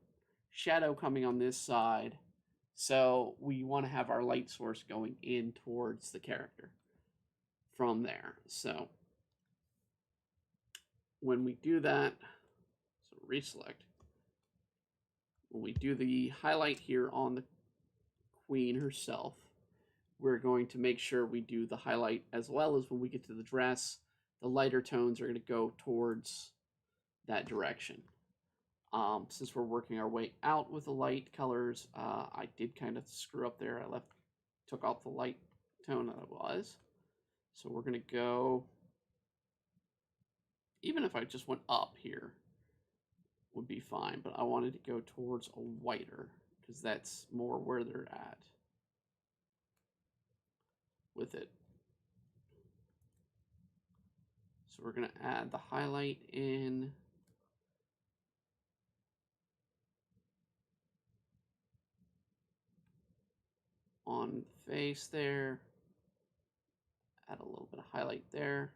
shadow coming on this side. So we want to have our light source going in towards the character from there. So when we do that, so reselect, when we do the highlight here on the queen herself, we're going to make sure we do the highlight as well as when we get to the dress, the lighter tones are going to go towards that direction. Since we're working our way out with the light colors, I did kind of screw up there. I took off the light tone that it was. So we're going to go, even if I just went up here, would be fine, but I wanted to go towards a whiter because that's more where they're at with it. So we're going to add the highlight in. On the face there. Add a little bit of highlight there.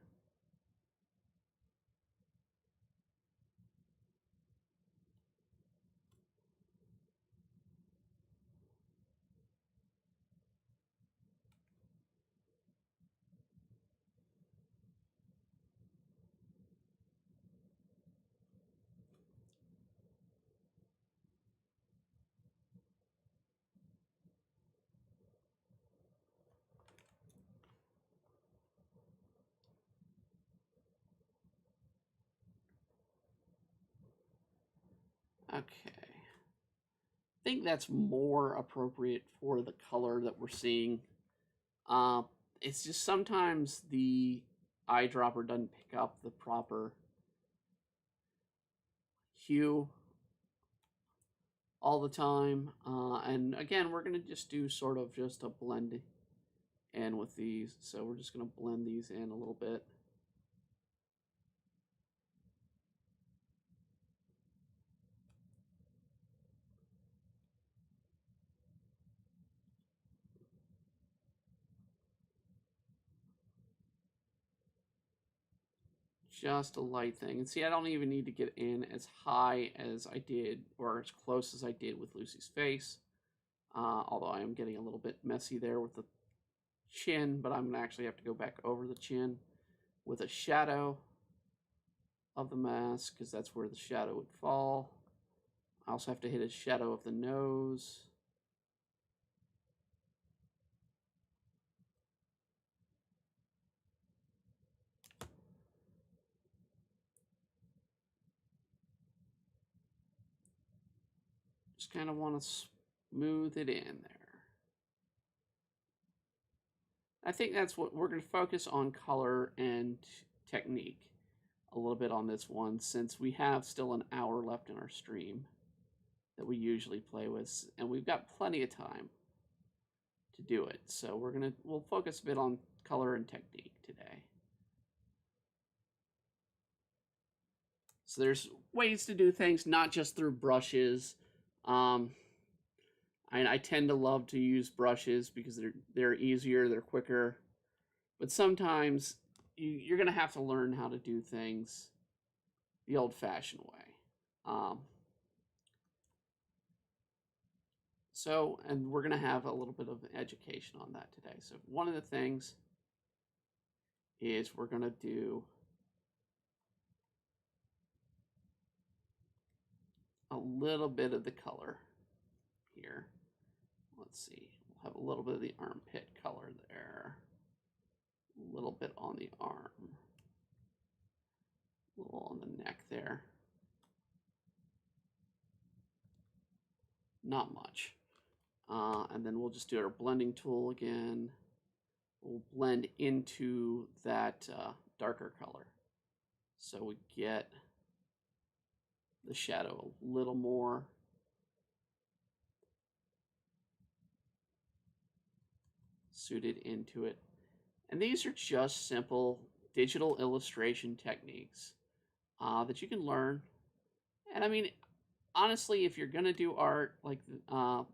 Okay. I think that's more appropriate for the color that we're seeing. It's just sometimes the eyedropper doesn't pick up the proper hue all the time. And again, we're going to just do sort of just a blend in with these. So we're just going to blend these in a little bit. Just a light thing. And see, I don't even need to get in as high as I did, or as close as I did with Lucy's face. Although I am getting a little bit messy there with the chin, but I'm going to actually have to go back over the chin with a shadow of the mask, because that's where the shadow would fall. I also have to hit a shadow of the nose. Just kind of want to smooth it in there. I think that's what we're going to focus on, color and technique a little bit on this one, since we have still an hour left in our stream that we usually play with, and we've got plenty of time to do it. So we'll focus a bit on color and technique today. So there's ways to do things, not just through brushes. I tend to love to use brushes because they're easier, they're quicker. But sometimes you're going to have to learn how to do things the old-fashioned way. And we're going to have a little bit of education on that today. So one of the things is we're going to do a little bit of the color here. Let's see, we'll have a little bit of the armpit color there, a little bit on the arm, a little on the neck there. Not much. And then we'll just do our blending tool again. We'll will blend into that darker color. So we get the shadow a little more suited into it. And these are just simple digital illustration techniques that you can learn. And I mean, honestly, if you're gonna do art like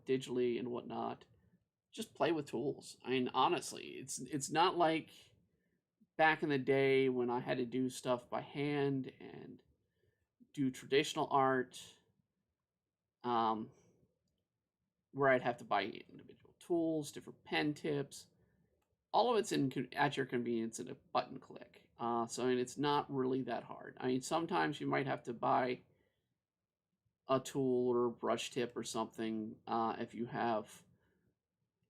digitally and whatnot, just play with tools. I mean, honestly, it's not like back in the day when I had to do stuff by hand and do traditional art, um, where I'd have to buy individual tools, different pen tips. All of it's at your convenience in a button click. So I mean, it's not really that hard. I mean, sometimes you might have to buy a tool or a brush tip or something if you have,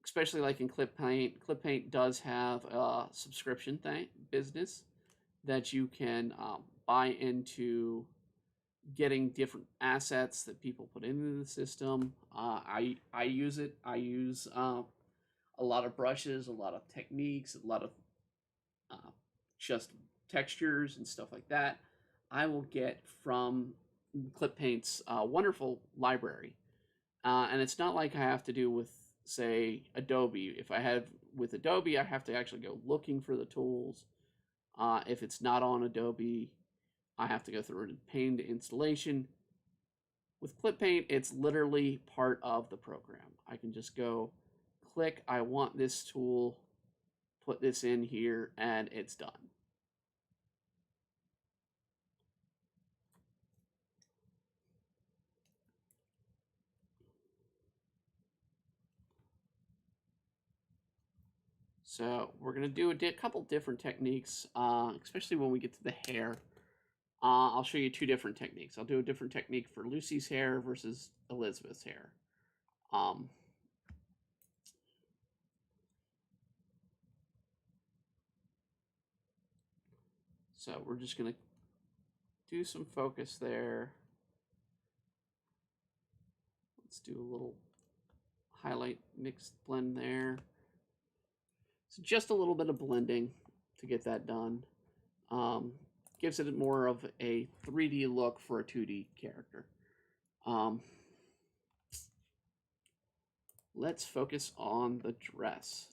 especially like in Clip Paint. Clip Paint does have a subscription business that you can buy into getting different assets that people put into the system. I use it. I use a lot of brushes, a lot of techniques, a lot of just textures and stuff like that. I will get from Clip Paint's wonderful library, and it's not like I have to do with, say, Adobe. If I have with Adobe, I have to actually go looking for the tools. If it's not on Adobe, I have to go through a pained installation. With Clip Paint, it's literally part of the program. I can just go click, I want this tool, put this in here, and it's done. So we're going to do a couple different techniques, especially when we get to the hair. I'll show you two different techniques. I'll do a different technique for Lucy's hair versus Elizabeth's hair. So we're just going to do some focus there. Let's do a little highlight mixed blend there. So just a little bit of blending to get that done. Gives it more of a 3D look for a 2D character. Let's focus on the dress.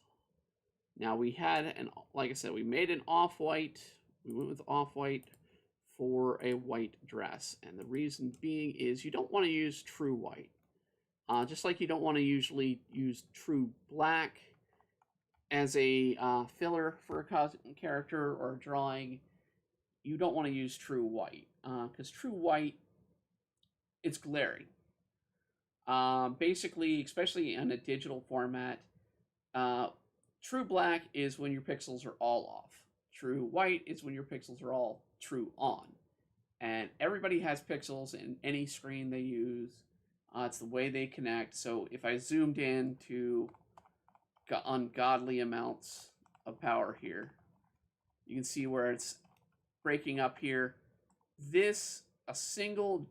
Now we had, like I said, we made an off-white. We went with off-white for a white dress. And the reason being is you don't want to use true white. Just like you don't want to usually use true black as a filler for a character or a drawing, you don't want to use true white because true white, it's glaring. Basically, especially in a digital format, true black is when your pixels are all off. True white is when your pixels are all true on. And everybody has pixels in any screen they use. It's the way they connect. So if I zoomed in to ungodly amounts of power here, you can see where it's breaking up here. A single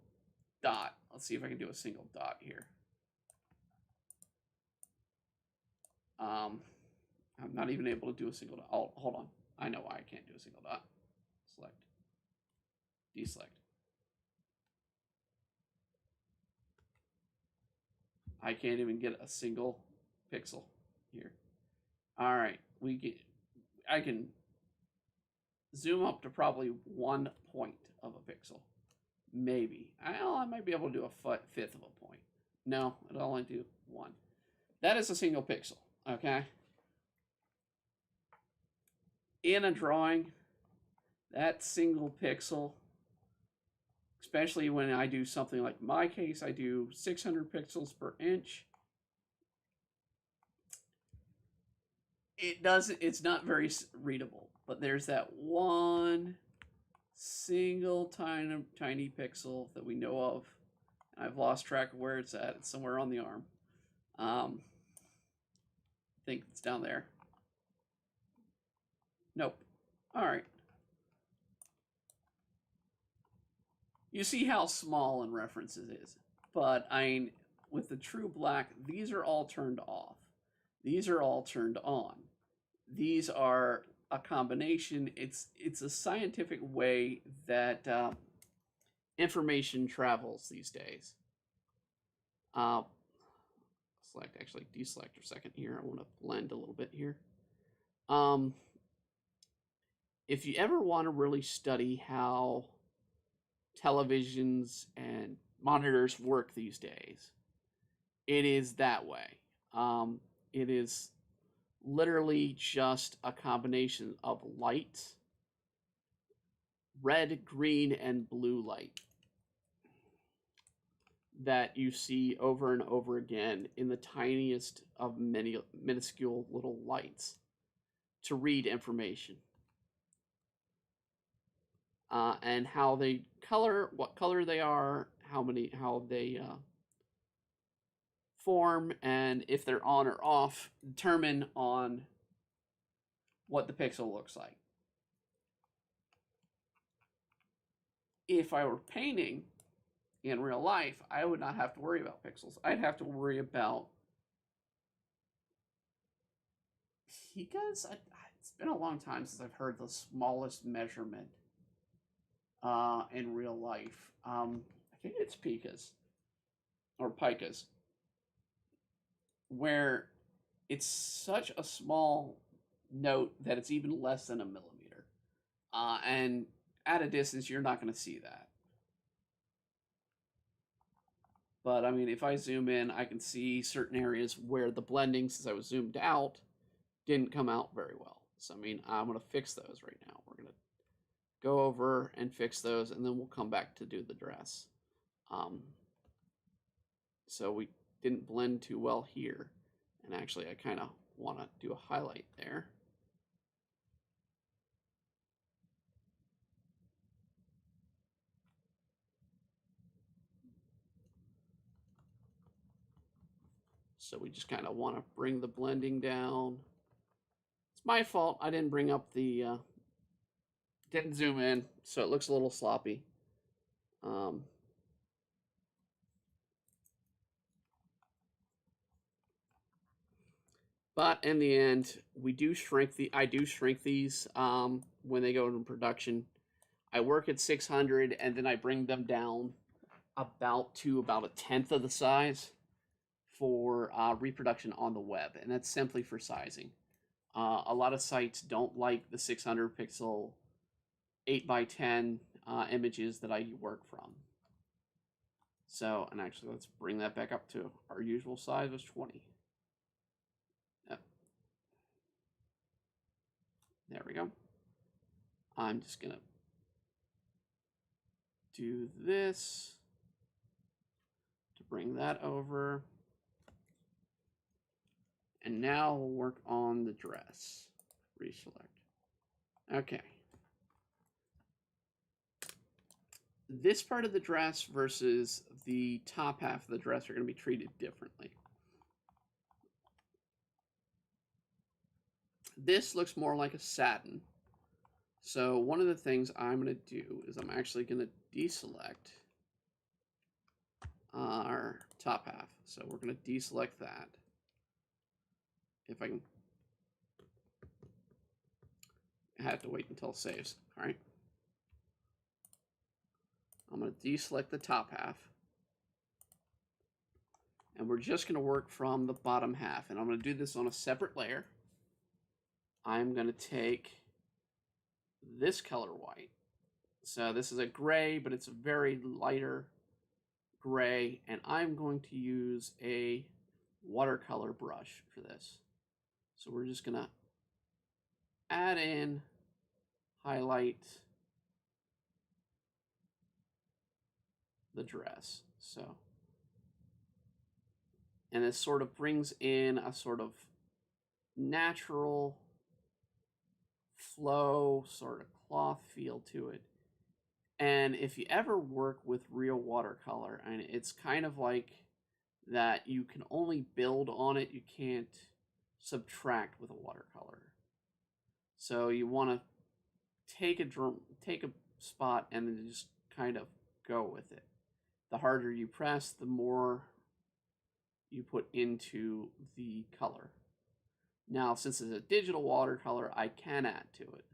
dot. Let's see if I can do a single dot here. I'm not even able to do a single dot. Oh, hold on. I know why I can't do a single dot. Select. Deselect. I can't even get a single pixel here. All right, I can zoom up to probably 1 point of a pixel, maybe. I might be able to do a fifth of a point. No, it'll only do 1. That is a single pixel. Okay. In a drawing, that single pixel, especially when I do something like my case, I do 600 pixels per inch. It's not very readable, but there's that one single tiny pixel that we know of. I've lost track of where it's at. It's somewhere on the arm. I think it's down there. Nope. All right. You see how small in reference it is. But I mean, with the true black, these are all turned off. These are all turned on. These are a combination. It's a scientific way that information travels these days. Uh, actually deselect for a second here. I want to blend a little bit here. Um, if you ever want to really study how televisions and monitors work these days, it is that way. It is literally just a combination of light, red, green, and blue light that you see over and over again in the tiniest of many minuscule little lights to read information. And how they color, what color they are, how they form, and if they're on or off, determine on what the pixel looks like. If I were painting in real life, I would not have to worry about pixels. I'd have to worry about pikas. It's been a long time since I've heard the smallest measurement in real life. I think it's pikas or picas, where it's such a small note that it's even less than a millimeter. And at a distance, you're not going to see that. But I mean, if I zoom in, I can see certain areas where the blending, since I was zoomed out, didn't come out very well. So, I mean, I'm going to fix those right now. We're going to go over and fix those, and then we'll come back to do the dress. So we didn't blend too well here. And actually, I kind of want to do a highlight there. So we just kind of want to bring the blending down. It's my fault. I didn't bring up the, didn't zoom in, so it looks a little sloppy. But in the end, I do shrink these when they go into production. I work at 600 and then I bring them down about a tenth of the size for reproduction on the web, and that's simply for sizing. A lot of sites don't like the 600 pixel 8x10 images that I work from. So, and actually, let's bring that back up to our usual size of 20. Yep. There we go. I'm just going to do this to bring that over. And now we'll work on the dress. Reselect. Okay. This part of the dress versus the top half of the dress are going to be treated differently. This looks more like a satin. So one of the things I'm going to do is I'm actually going to deselect our top half. So we're going to deselect that. If I can, I have to wait until it saves. All right. I'm going to deselect the top half. And we're just going to work from the bottom half. And I'm going to do this on a separate layer. I'm going to take this color white. So this is a gray, but it's a very lighter gray. And I'm going to use a watercolor brush for this. So we're just going to add in, highlight the dress. So, and this sort of brings in a sort of natural flow, sort of cloth feel to it. And if you ever work with real watercolor, and it's kind of like that you can only build on it, you can't subtract with a watercolor. So you want to take a spot and then just kind of go with it. The harder you press, the more you put into the color. Now, since it's a digital watercolor, I can add to it.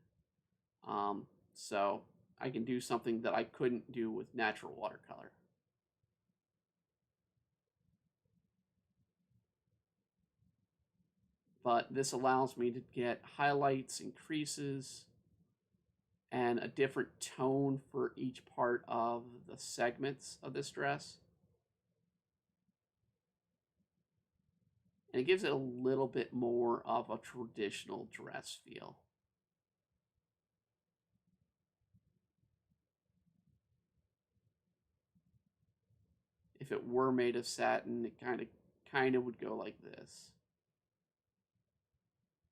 So I can do something that I couldn't do with natural watercolor. But this allows me to get highlights and creases and a different tone for each part of the segments of this dress. And it gives it a little bit more of a traditional dress feel. If it were made of satin, it kind of would go like this.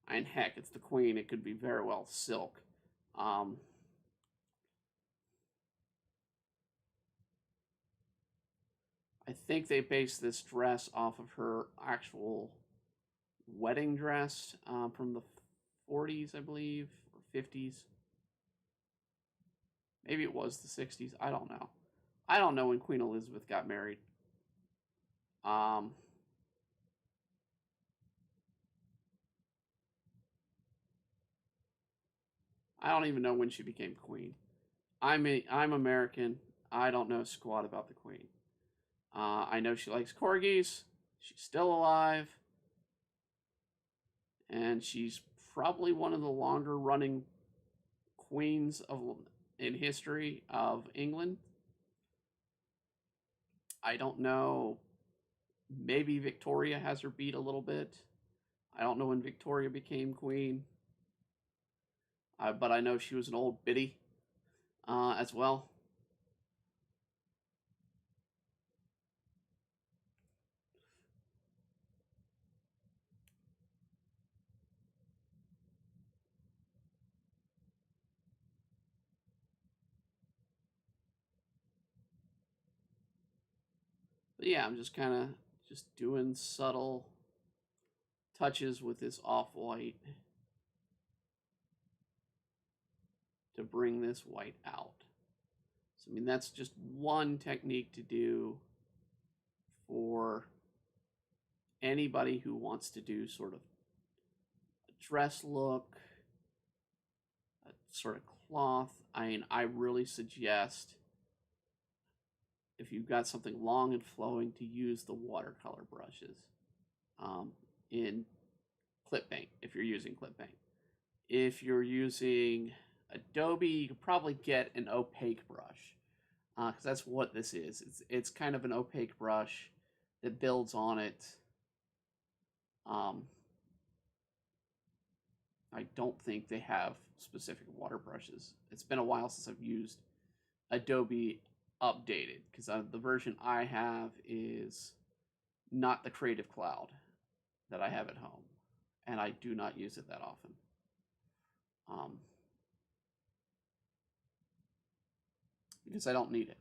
And heck, it's the queen. It could be very well silk. I think they based this dress off of her actual wedding dress from the 40s, I believe, or 50s. Maybe it was the 60s. I don't know. I don't know when Queen Elizabeth got married. I don't even know when she became queen. I'm American. I don't know squat about the queen. I know she likes corgis. She's still alive. And she's probably one of the longer running queens in history of England. I don't know. Maybe Victoria has her beat a little bit. I don't know when Victoria became queen. But I know she was an old biddy as well. But yeah, I'm just kind of just doing subtle touches with this off-white to bring this white out. So, I mean, that's just one technique to do for anybody who wants to do sort of a dress look, a sort of cloth. I mean, I really suggest, if you've got something long and flowing, to use the watercolor brushes in clip paint, if you're using clip paint. If you're using Adobe, you could probably get an opaque brush, because that's what this is. It's kind of an opaque brush that builds on it. I don't think they have specific water brushes. It's been a while since I've used Adobe updated, because the version I have is not the Creative Cloud that I have at home, and I do not use it that often. Because I don't need it.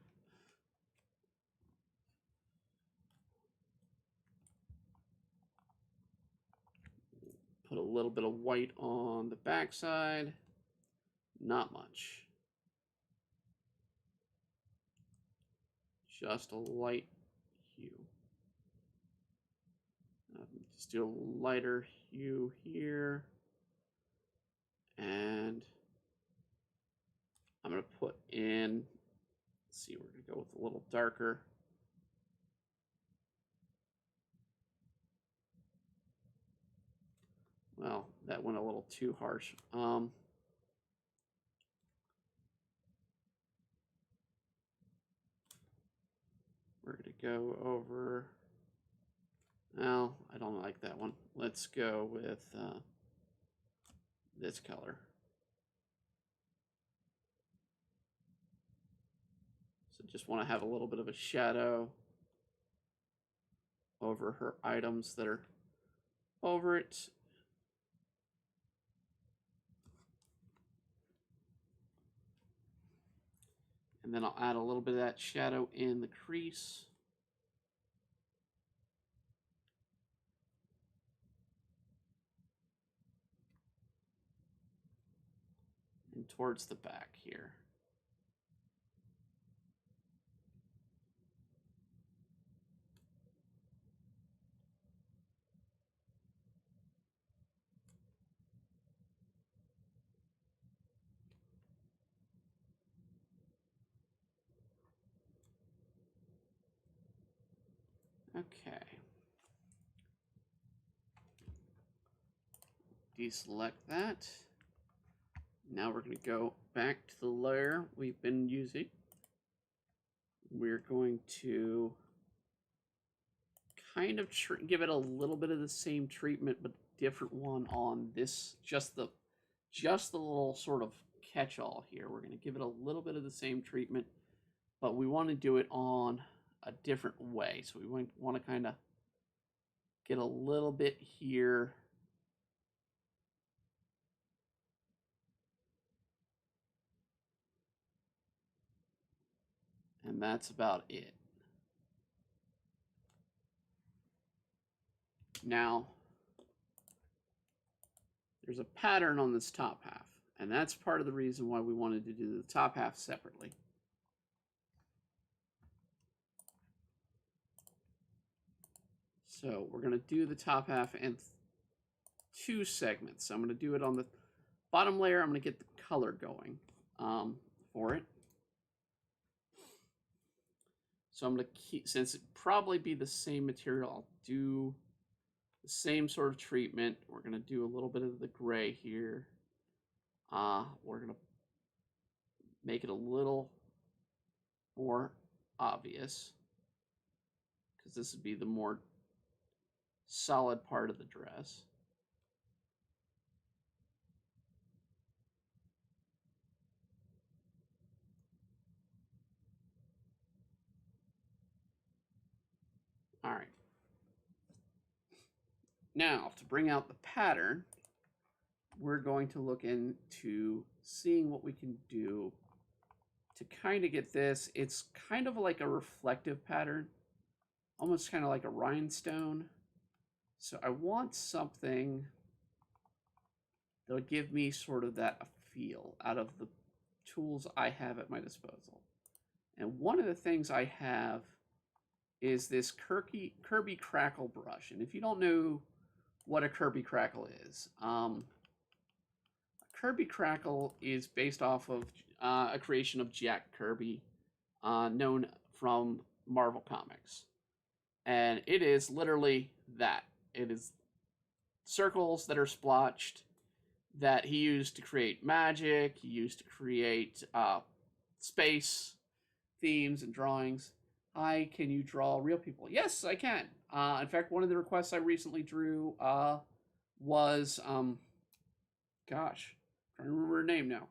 Put a little bit of white on the backside. Not much. Just a light hue. Just do a lighter hue here. And I'm going to put in, let's see, we're going to go with a little darker. Well, that went a little too harsh. We're going to go over, well, I don't like that one. Let's go with this color. So just want to have a little bit of a shadow over her items that are over it. And then I'll add a little bit of that shadow in the crease. And towards the back here. Okay. Deselect that. Now we're going to go back to the layer we've been using. We're going to kind of give it a little bit of the same treatment, but different one on this, just the little sort of catch-all here. We're going to give it a little bit of the same treatment, but we want to do it on a different way. So we want to kind of get a little bit here. And that's about it. Now, there's a pattern on this top half, and that's part of the reason why we wanted to do the top half separately. So we're going to do the top half in 2 segments. So I'm going to do it on the bottom layer. I'm going to get the color going for it. So I'm going to keep, since it probably be the same material, I'll do the same sort of treatment. We're going to do a little bit of the gray here. We're going to make it a little more obvious, because this would be the more solid part of the dress. All right. Now, to bring out the pattern, we're going to look into seeing what we can do to kind of get this. It's kind of like a reflective pattern, almost kind of like a rhinestone. So I want something that'll give me sort of that feel out of the tools I have at my disposal. And one of the things I have is this Kirby Crackle brush. And if you don't know what a Kirby Crackle is, Kirby Crackle is based off of a creation of Jack Kirby, known from Marvel Comics. And it is literally that. It is circles that are splotched that he used to create magic. He used to create space themes and drawings. Hi, can you draw real people? Yes, I can. In fact, one of the requests I recently drew was, gosh, I'm trying to remember her name now.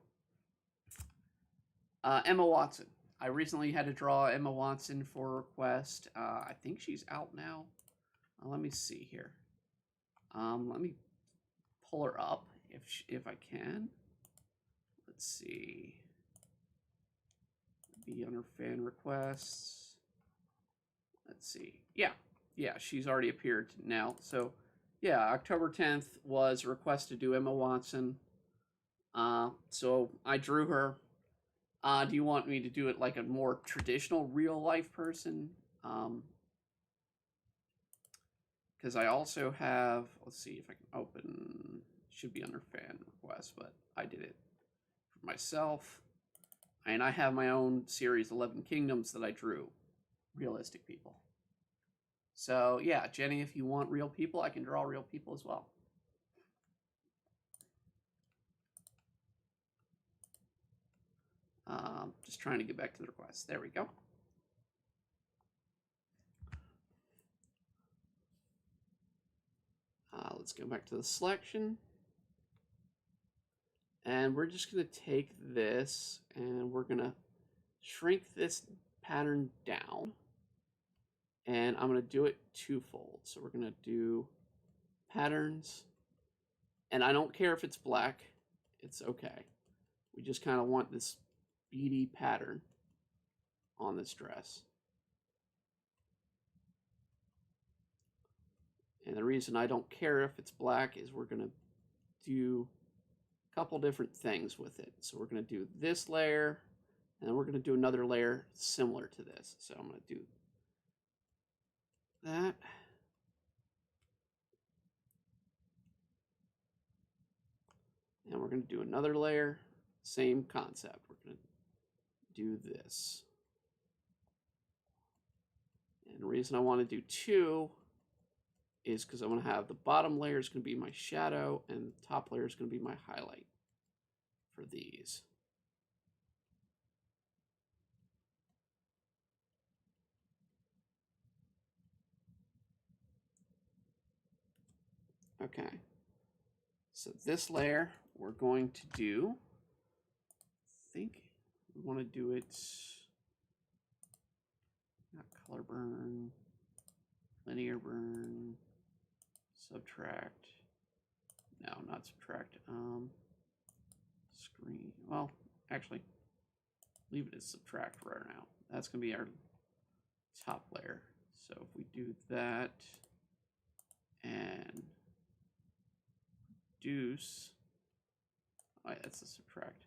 Emma Watson. I recently had to draw Emma Watson for a request. I think she's out now. Let me see here. Let me pull her up if I can. Let's see. Be on her fan requests. Let's see. Yeah, she's already appeared now. So, yeah, October 10th was a request to do Emma Watson. So I drew her. Do you want me to do it like a more traditional real life person? Because I also have, let's see if I can open, should be under fan request, but I did it for myself. And I have my own series, 11 Kingdoms, that I drew realistic people. So yeah, Jenny, if you want real people, I can draw real people as well. Just trying to get back to the request. There we go. Let's go back to the selection. And we're just going to take this and we're going to shrink this pattern down. And I'm going to do it twofold. So we're going to do patterns. And I don't care if it's black. It's okay. We just kind of want this beady pattern on this dress. And the reason I don't care if it's black is we're going to do a couple different things with it. So we're going to do this layer, and then we're going to do another layer similar to this. So I'm going to do that. And we're going to do another layer, same concept. We're going to do this. And the reason I want to do 2 is because I'm going to have the bottom layer is going to be my shadow and the top layer is going to be my highlight for these. Okay, so this layer we're going to do, I think we want to do it, not color burn, linear burn, subtract, no, not subtract, screen, well, actually, leave it as subtract right now. That's going to be our top layer. So if we do that and reduce, oh, that's a subtract.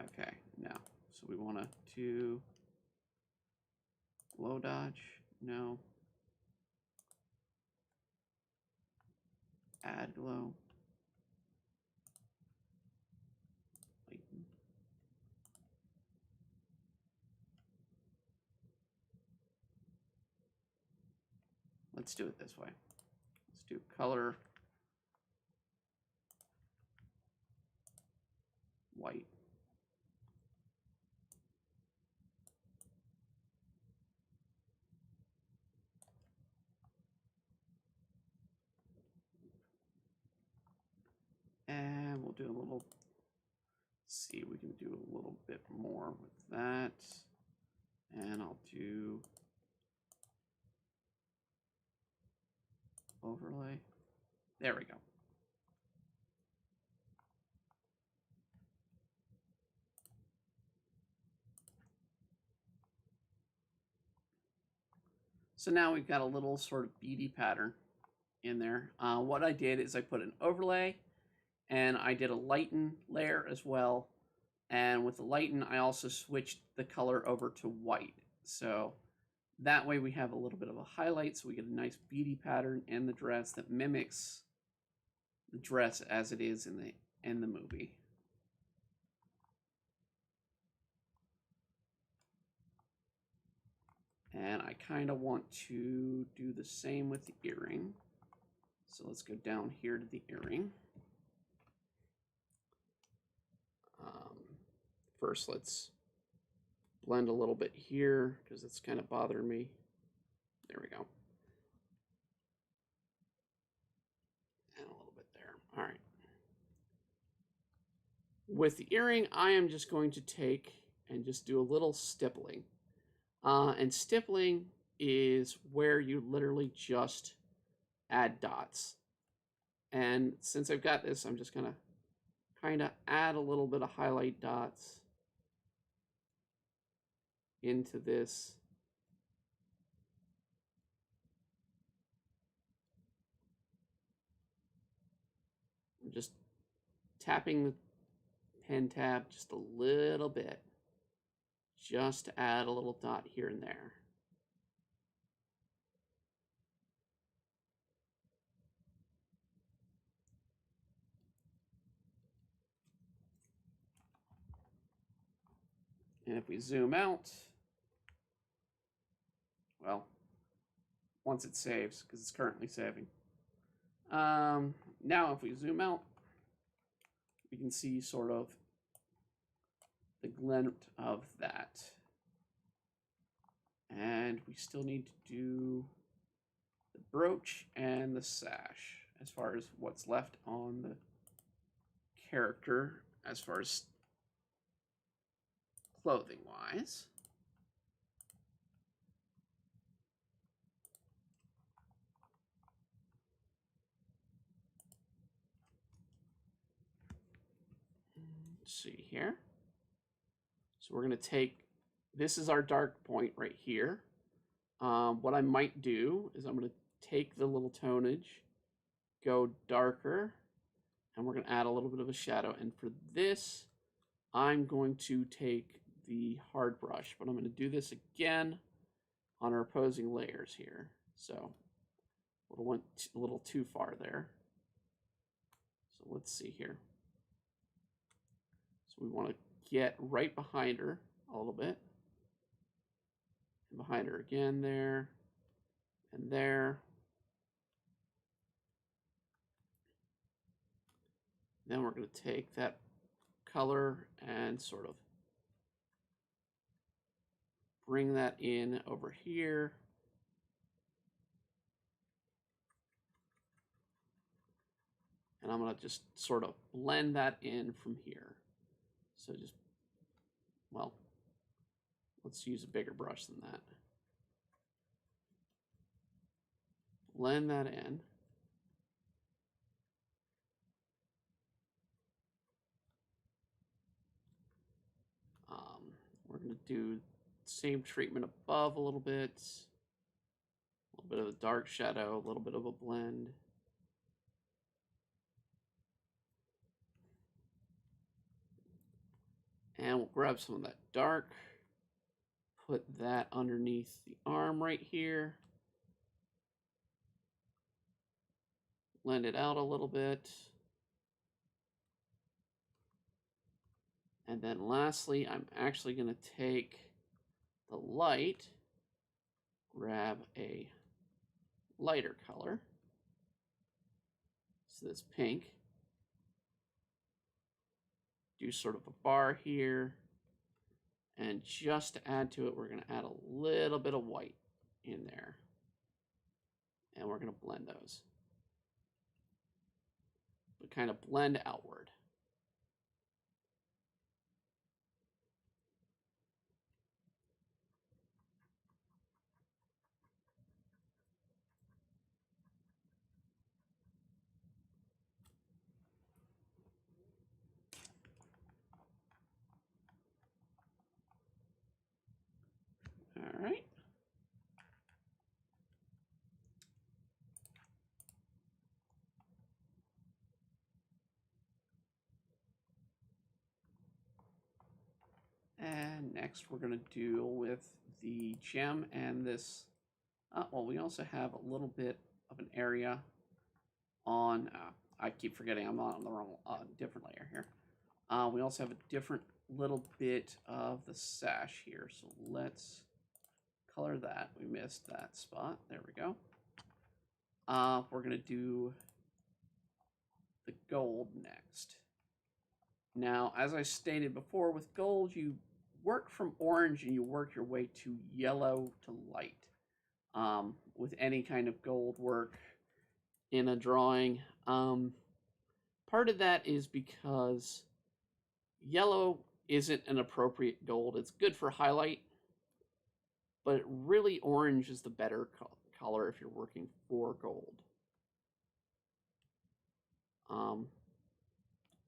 Okay, now, so we want to glow dodge, no. Add glow. Lighten. Let's do it this way. Let's do color white. And we'll do a little, see, we can do a little bit more with that. And I'll do overlay. There we go. So now we've got a little sort of beady pattern in there. What I did is I put an overlay and I did a lighten layer as well. And with the lighten, I also switched the color over to white. So that way we have a little bit of a highlight, so we get a nice beady pattern in the dress that mimics the dress as it is in the movie. And I kind of want to do the same with the earring. So let's go down here to the earring. First, let's blend a little bit here because it's kind of bothering me. There we go. And a little bit there. All right. With the earring, I am just going to take and just do a little stippling. And stippling is where you literally just add dots. And since I've got this, I'm just going to kind of add a little bit of highlight dots into this. I'm just tapping the pen tab just a little bit, just to add a little dot here and there. And if we zoom out, well, once it saves, because it's currently saving. Now if we zoom out, we can see sort of the glint of that. And we still need to do the brooch and the sash as far as what's left on the character as far as clothing wise. Let's see here. So we're going to take, this is our dark point right here. What I might do is I'm going to take the little tonnage, go darker, and we're going to add a little bit of a shadow. And for this, I'm going to take the hard brush, but I'm going to do this again on our opposing layers here. So I went a little too far there. So let's see here. So we want to get right behind her a little bit. And behind her again there and there. Then we're going to take that color and sort of bring that in over here. And I'm going to just sort of blend that in from here. So just, well, let's use a bigger brush than that. Blend that in. We're going to do the same treatment above a little bit of a dark shadow, a little bit of a blend. And we'll grab some of that dark, put that underneath the arm right here. Blend it out a little bit. And then lastly, I'm actually going to take the light, grab a lighter color. So this pink. Do sort of a bar here. And just to add to it, we're going to add a little bit of white in there. And we're going to blend those. But kind of blend outward. All right. And next we're going to deal with the gem and this. Well, we also have a little bit of an area on, I keep forgetting I'm on the wrong, different layer here. We also have a different little bit of the sash here. So let's color that. We missed that spot. There we go. We're going to do the gold next. Now, as I stated before, with gold, you work from orange and you work your way to yellow to light. With any kind of gold work in a drawing. Part of that is because yellow isn't an appropriate gold. It's good for highlight, but really orange is the better color if you're working for gold.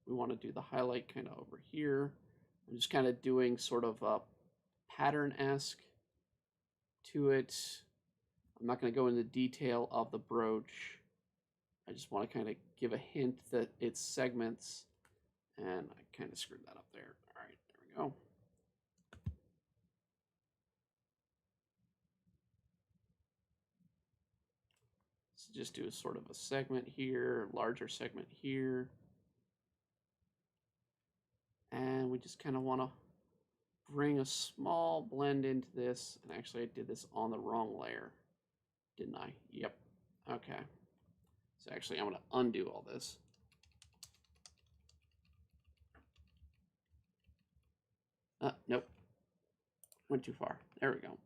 We want to do the highlight kind of over here. I'm just kind of doing sort of a pattern-esque to it. I'm not going to go into detail of the brooch. I just want to kind of give a hint that it's segments. And I kind of screwed that up there. All right, there we go. So just do a sort of a segment here, larger segment here. And we just kind of want to bring a small blend into this. And actually, I did this on the wrong layer, didn't I? Yep. Okay. So actually, I'm going to undo all this. Nope. Went too far. There we go.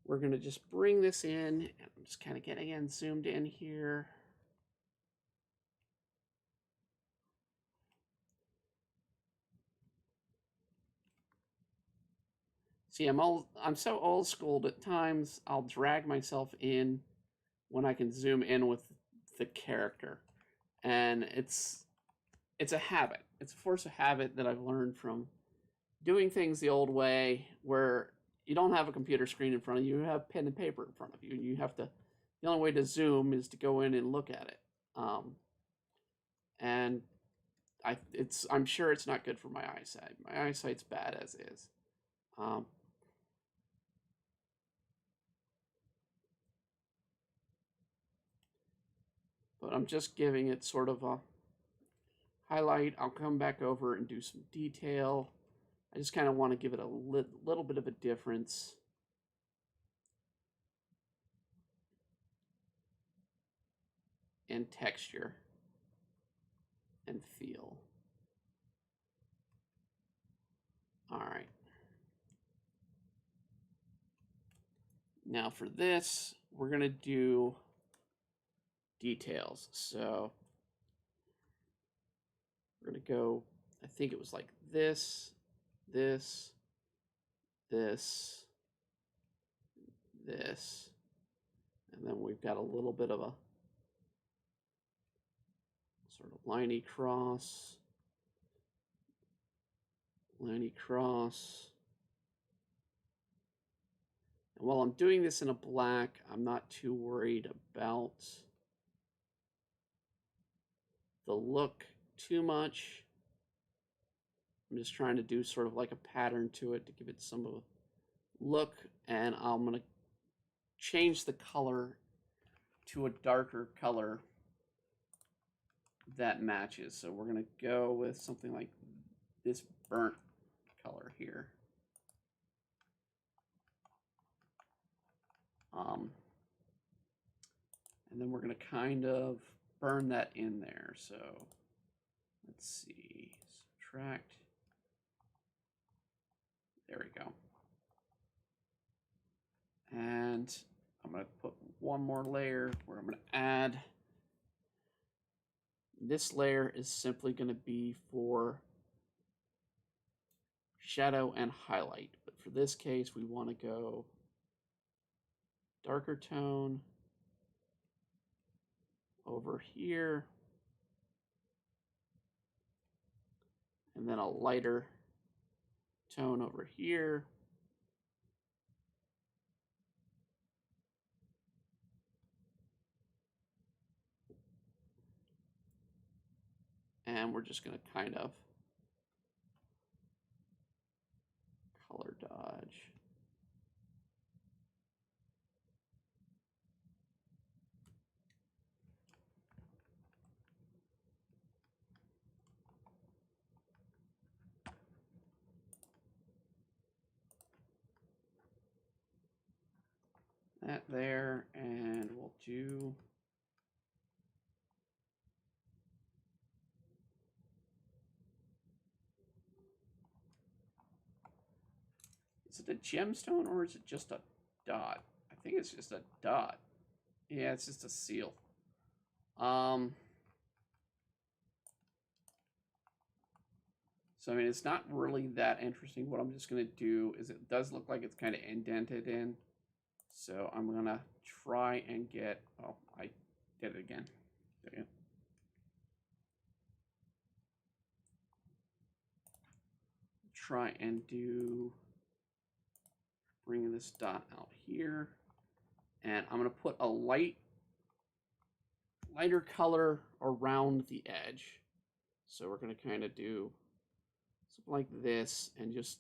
We're going to just bring this in. And I'm just kind of getting in zoomed in here. See, I'm so old school at times I'll drag myself in when I can zoom in with the character. And it's a habit. It's a force of habit that I've learned from doing things the old way, where you don't have a computer screen in front of you, you have pen and paper in front of you, and you have to, the only way to zoom is to go in and look at it. And I'm sure it's not good for my eyesight. My eyesight's bad as is. But I'm just giving it sort of a highlight. I'll come back over and do some detail. I just kind of want to give it a little bit of a difference. And texture and feel. All right. Now for this, we're going to do details. So we're going to go, I think it was like this, this, this, this, and then we've got a little bit of a sort of liney cross, liney cross. And while I'm doing this in a black, I'm not too worried about the look too much. I'm just trying to do sort of like a pattern to it to give it some of a look, and I'm going to change the color to a darker color that matches. So we're going to go with something like this burnt color here. And then we're going to kind of burn that in there. So let's see, subtract. There we go. And I'm going to put one more layer where I'm going to add. This layer is simply going to be for shadow and highlight. But for this case, we want to go darker tone over here, and then a lighter tone over here. And we're just going to kind of color dodge. That there, and we'll do is it a gemstone or is it just a dot? I think it's just a dot. Yeah, it's just a seal. So, I mean, it's not really that interesting. What I'm just going to do is it does look like it's kind of indented in. So I'm going to try and get, oh, I did it again. Try and bring this dot out here. And I'm going to put a lighter color around the edge. So we're going to kind of do something like this, and just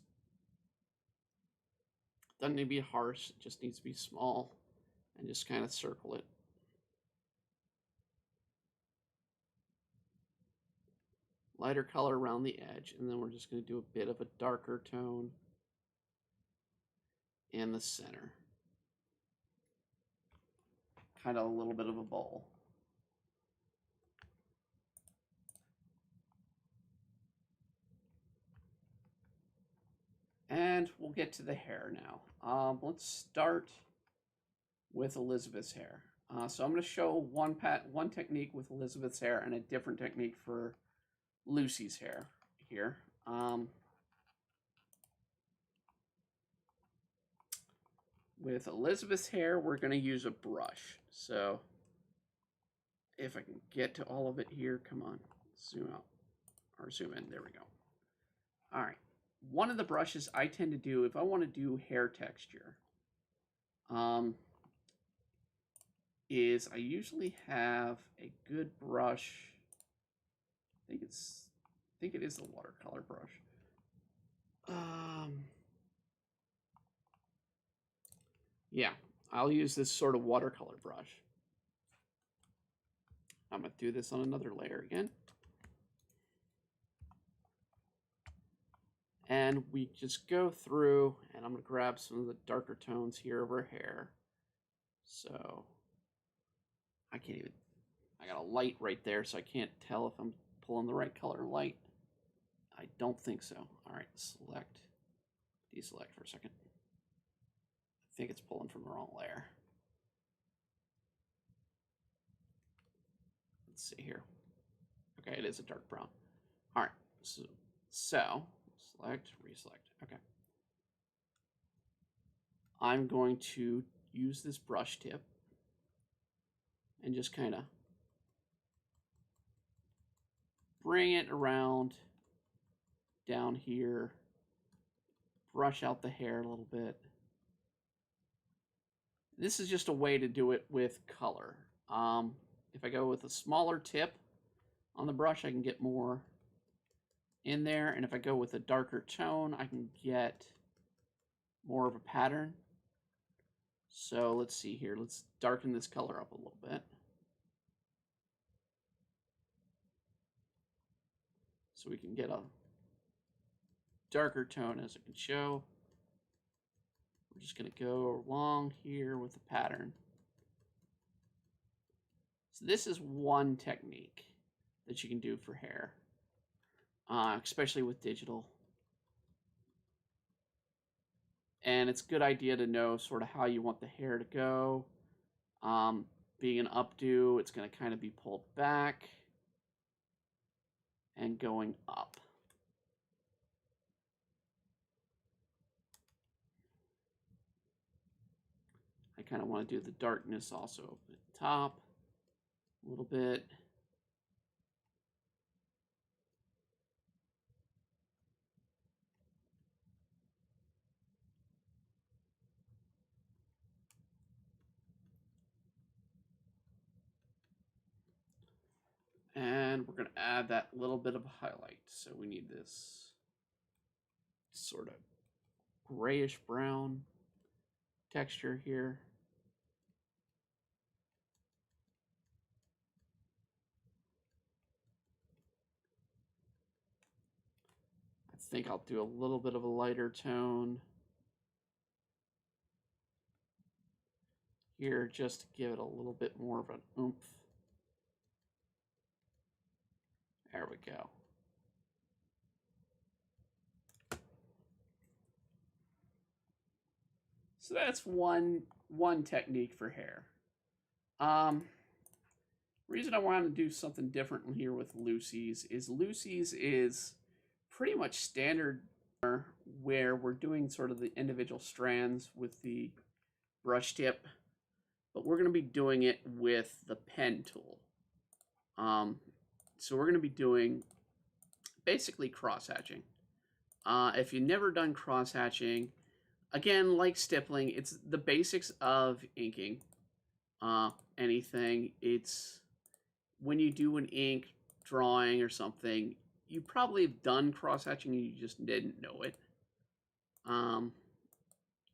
doesn't need to be harsh, it just needs to be small, and just kind of circle it. Lighter color around the edge, and then we're just going to do a bit of a darker tone in the center. Kind of a little bit of a bowl. And we'll get to the hair now. Let's start with Elizabeth's hair. So I'm going to show one technique with Elizabeth's hair and a different technique for Lucy's hair here. With Elizabeth's hair, we're going to use a brush. So if I can get to all of it here, come on, zoom out or zoom in. There we go. All right. One of the brushes I tend to do if I want to do hair texture is I usually have a good brush. I think it is the watercolor brush. Yeah, I'll use this sort of watercolor brush. I'm going to do this on another layer again. And we just go through, and I'm going to grab some of the darker tones here of her hair. So I can't even, I got a light right there, so I can't tell if I'm pulling the right color light. I don't think so. All right, select, deselect for a second. I think it's pulling from the wrong layer. Let's see here. Okay, it is a dark brown. All right, so select, reselect. Okay. I'm going to use this brush tip and just kind of bring it around down here, brush out the hair a little bit. This is just a way to do it with color. If I go with a smaller tip on the brush, I can get more in there. And if I go with a darker tone, I can get more of a pattern. So let's see here. Let's darken this color up a little bit. So we can get a darker tone as it can show. We're just going to go along here with the pattern. So this is one technique that you can do for hair, especially with digital. And it's a good idea to know sort of how you want the hair to go. Being an updo, it's going to kind of be pulled back and going up. I kind of want to do the darkness also at the top a little bit. And we're going to add that little bit of a highlight. So we need this sort of grayish brown texture here. I think I'll do a little bit of a lighter tone here just to give it a little bit more of an oomph. There we go. So that's one technique for hair. Reason I wanted to do something different here with Lucy's is pretty much standard, where we're doing sort of the individual strands with the brush tip, but we're going to be doing it with the pen tool. So we're going to be doing basically cross hatching. If you've never done cross hatching, again, like stippling, it's the basics of inking anything. It's when you do an ink drawing or something, you probably have done cross hatching and you just didn't know it. And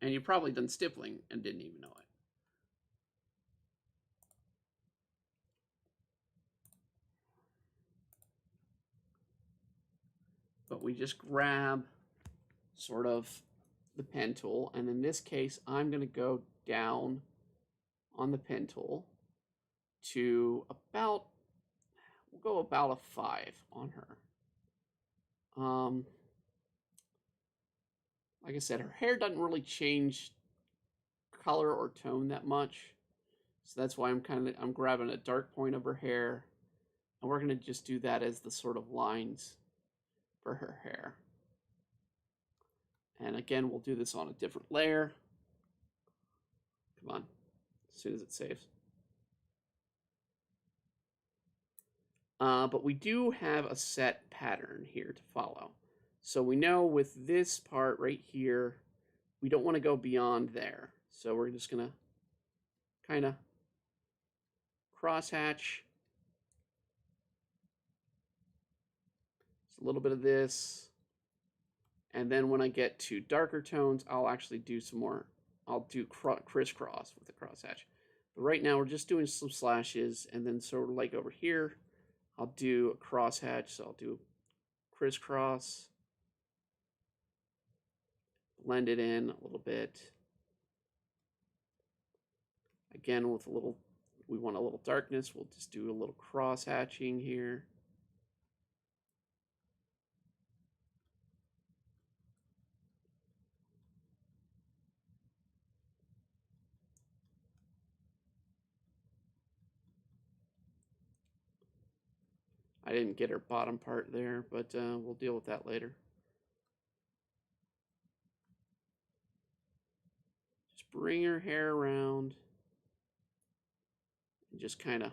you've probably done stippling and didn't even know it. But we just grab sort of the pen tool, and in this case, I'm going to go down on the pen tool to about, we'll go about a 5 on her. Like I said, her hair doesn't really change color or tone that much, so that's why I'm grabbing a dark point of her hair, and we're going to just do that as the sort of lines for her hair. And again, we'll do this on a different layer. Come on, as soon as it saves. But we do have a set pattern here to follow. So we know with this part right here, we don't want to go beyond there. So we're just going to kind of cross hatch. Just a little bit of this. And then when I get to darker tones, I'll actually do some more. I'll do crisscross with the cross hatch. But right now we're just doing some slashes, and then sort of like over here, I'll do a cross hatch. So I'll do crisscross. blend it in a little bit. Again, with a little, we want a little darkness, we'll just do a little cross hatching here. I didn't get her bottom part there, but we'll deal with that later. Just bring her hair around and just kind of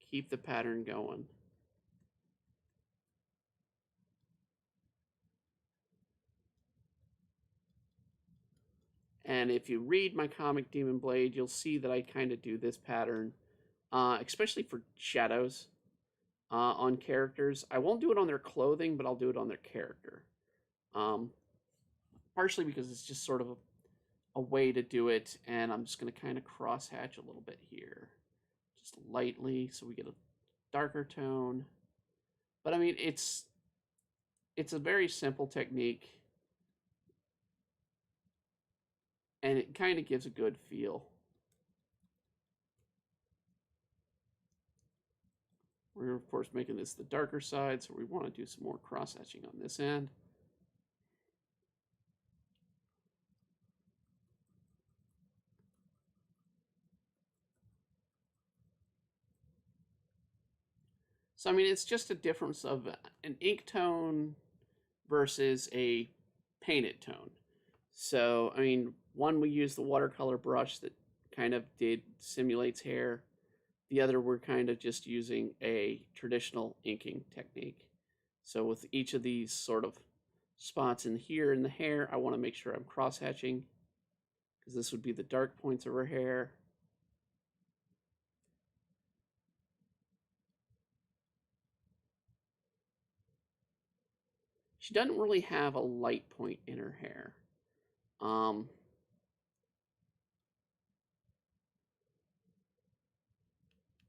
keep the pattern going. And if you read my comic Demon Blade, you'll see that I kind of do this pattern, especially for shadows on characters. I won't do it on their clothing, but I'll do it on their character. Partially because it's just sort of a way to do it, and I'm just going to kind of cross hatch a little bit here. Just lightly, so we get a darker tone. But I mean, it's a very simple technique, and it kind of gives a good feel. We're, of course, making this the darker side, so we want to do some more cross-hatching on this end. So, I mean, it's just a difference of an ink tone versus a painted tone. So, I mean, one, we use the watercolor brush that kind of simulates hair. The other, we're kind of just using a traditional inking technique. So with each of these sort of spots in here in the hair, I want to make sure I'm cross-hatching, because this would be the dark points of her hair. She doesn't really have a light point in her hair.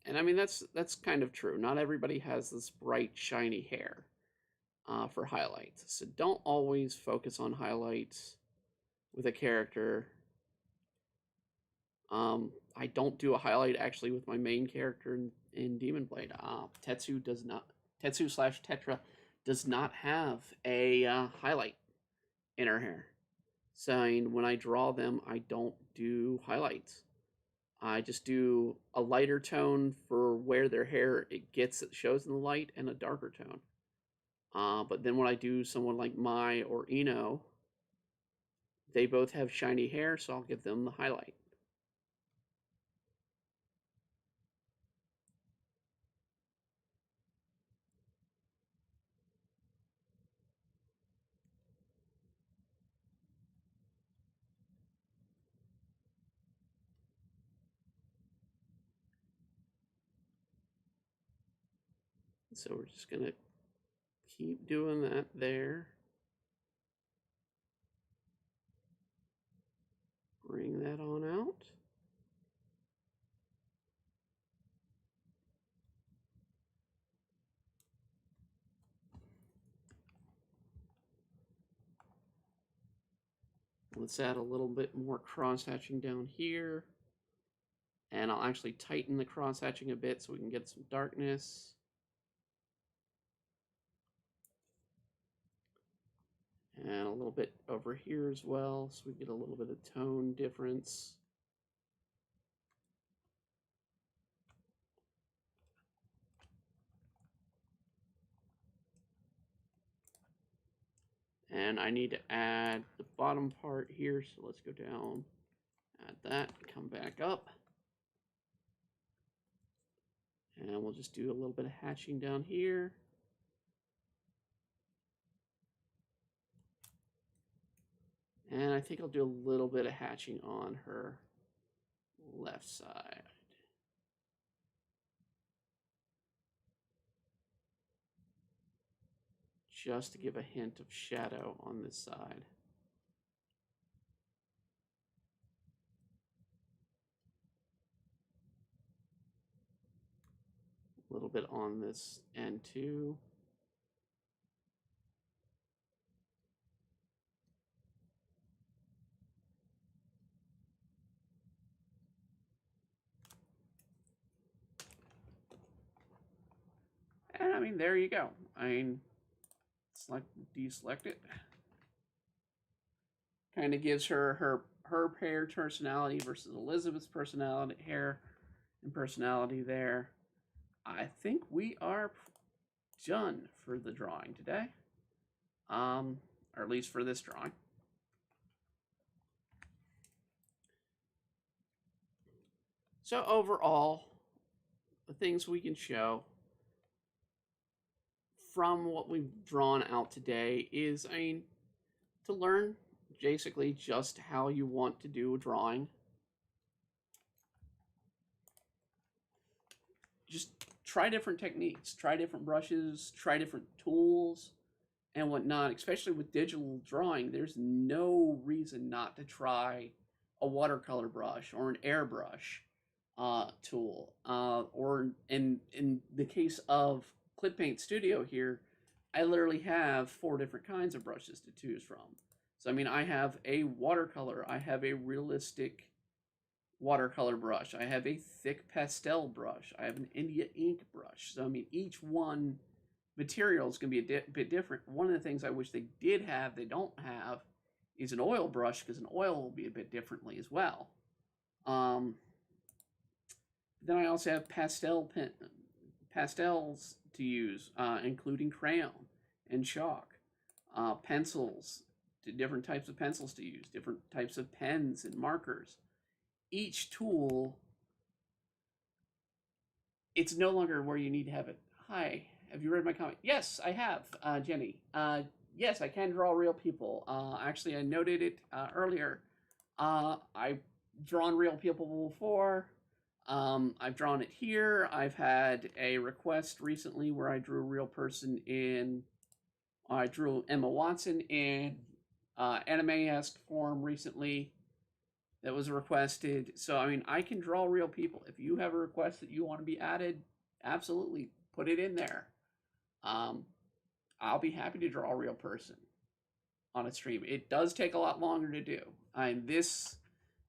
And I mean, that's kind of true. Not everybody has this bright, shiny hair for highlights. So don't always focus on highlights with a character. I don't do a highlight actually with my main character in Demon Blade. Tetsu does not. Tetsu/Tetra does not have a highlight in her hair. So I mean, when I draw them, I don't do highlights. I just do a lighter tone for where their hair it shows in the light, and a darker tone. But then when I do someone like Mai or Ino, they both have shiny hair, so I'll give them the highlight. So we're just going to keep doing that there. Bring that on out. Let's add a little bit more cross-hatching down here. And I'll actually tighten the cross-hatching a bit so we can get some darkness. And a little bit over here as well, so we get a little bit of tone difference. And I need to add the bottom part here, so let's go down, add that, come back up. And we'll just do a little bit of hatching down here. And I think I'll do a little bit of hatching on her left side. Just to give a hint of shadow on this side. A little bit on this end too. mean, there you go. I mean, deselect it. Kind of gives her hair personality versus Elizabeth's personality, hair and personality there. I think we are done for the drawing today. Or at least for this drawing. So overall, the things we can show from what we've drawn out today is, I mean, to learn basically just how you want to do a drawing. Just try different techniques, try different brushes, try different tools and whatnot, especially with digital drawing. There's no reason not to try a watercolor brush or an airbrush tool. Or in the case of Clip Paint Studio here, I literally have 4 different kinds of brushes to choose from. So, I mean, I have a watercolor, I have a realistic watercolor brush, I have a thick pastel brush, I have an India ink brush. So, I mean, each one material is going to be a bit different. One of the things I wish they did have, they don't have, is an oil brush, because an oil will be a bit differently as well. Then I also have pastels to use, including crayon and chalk, pencils, different types of pencils to use, different types of pens and markers. Each tool, it's no longer where you need to have it. Hi, have you read my comment? Yes, I have, Jenny. Yes, I can draw real people. Actually, I noted it earlier. I've drawn real people before. I've drawn it here. I've had a request recently where I drew a real person in, I drew Emma Watson in anime-esque form recently that was requested. So, I mean, I can draw real people. If you have a request that you want to be added, absolutely put it in there. I'll be happy to draw a real person on a stream. It does take a lot longer to do. This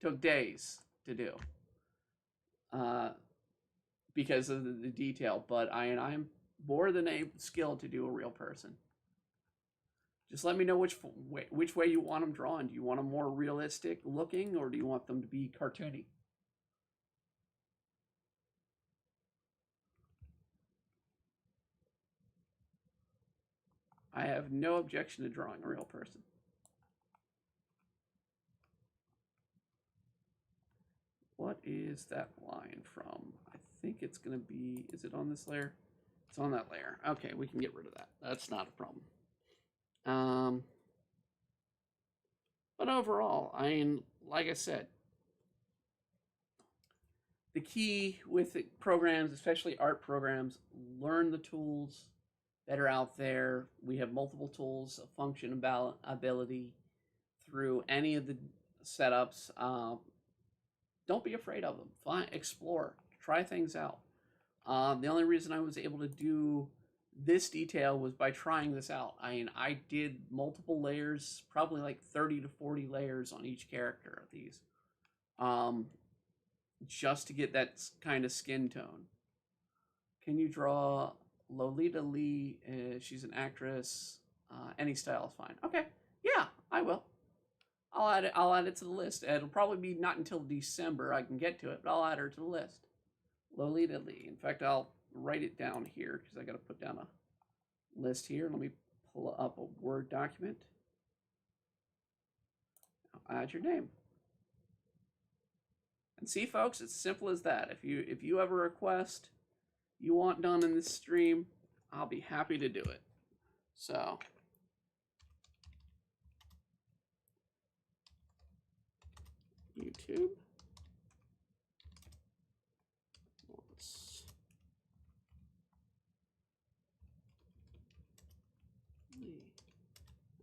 took days to do. Because of the detail, but I'm more than skilled to do a real person. Just let me know which way you want them drawn. Do you want them more realistic looking, or do you want them to be cartoony? I have no objection to drawing a real person. What is that line from? I think it's going to be, is it on this layer? It's on that layer. Okay, we can get rid of that. That's not a problem. But overall, I mean, like I said, the key with programs, especially art programs, learn the tools that are out there. We have multiple tools of function ability through any of the setups. Don't be afraid of them. Explore, try things out. The only reason I was able to do this detail was by trying this out. I mean, I did multiple layers, probably like 30 to 40 layers on each character of these, just to get that kind of skin tone. Can you draw Lolita Lee? She's an actress. Any style is fine. Okay, yeah, I will. I'll add it to the list. It'll probably be not until December I can get to it, but I'll add her to the list. Lolita Lee. In fact, I'll write it down here because I got to put down a list here. Let me pull up a Word document. I'll add your name. And see, folks, it's simple as that. If you have a request you want done in this stream, I'll be happy to do it. So YouTube.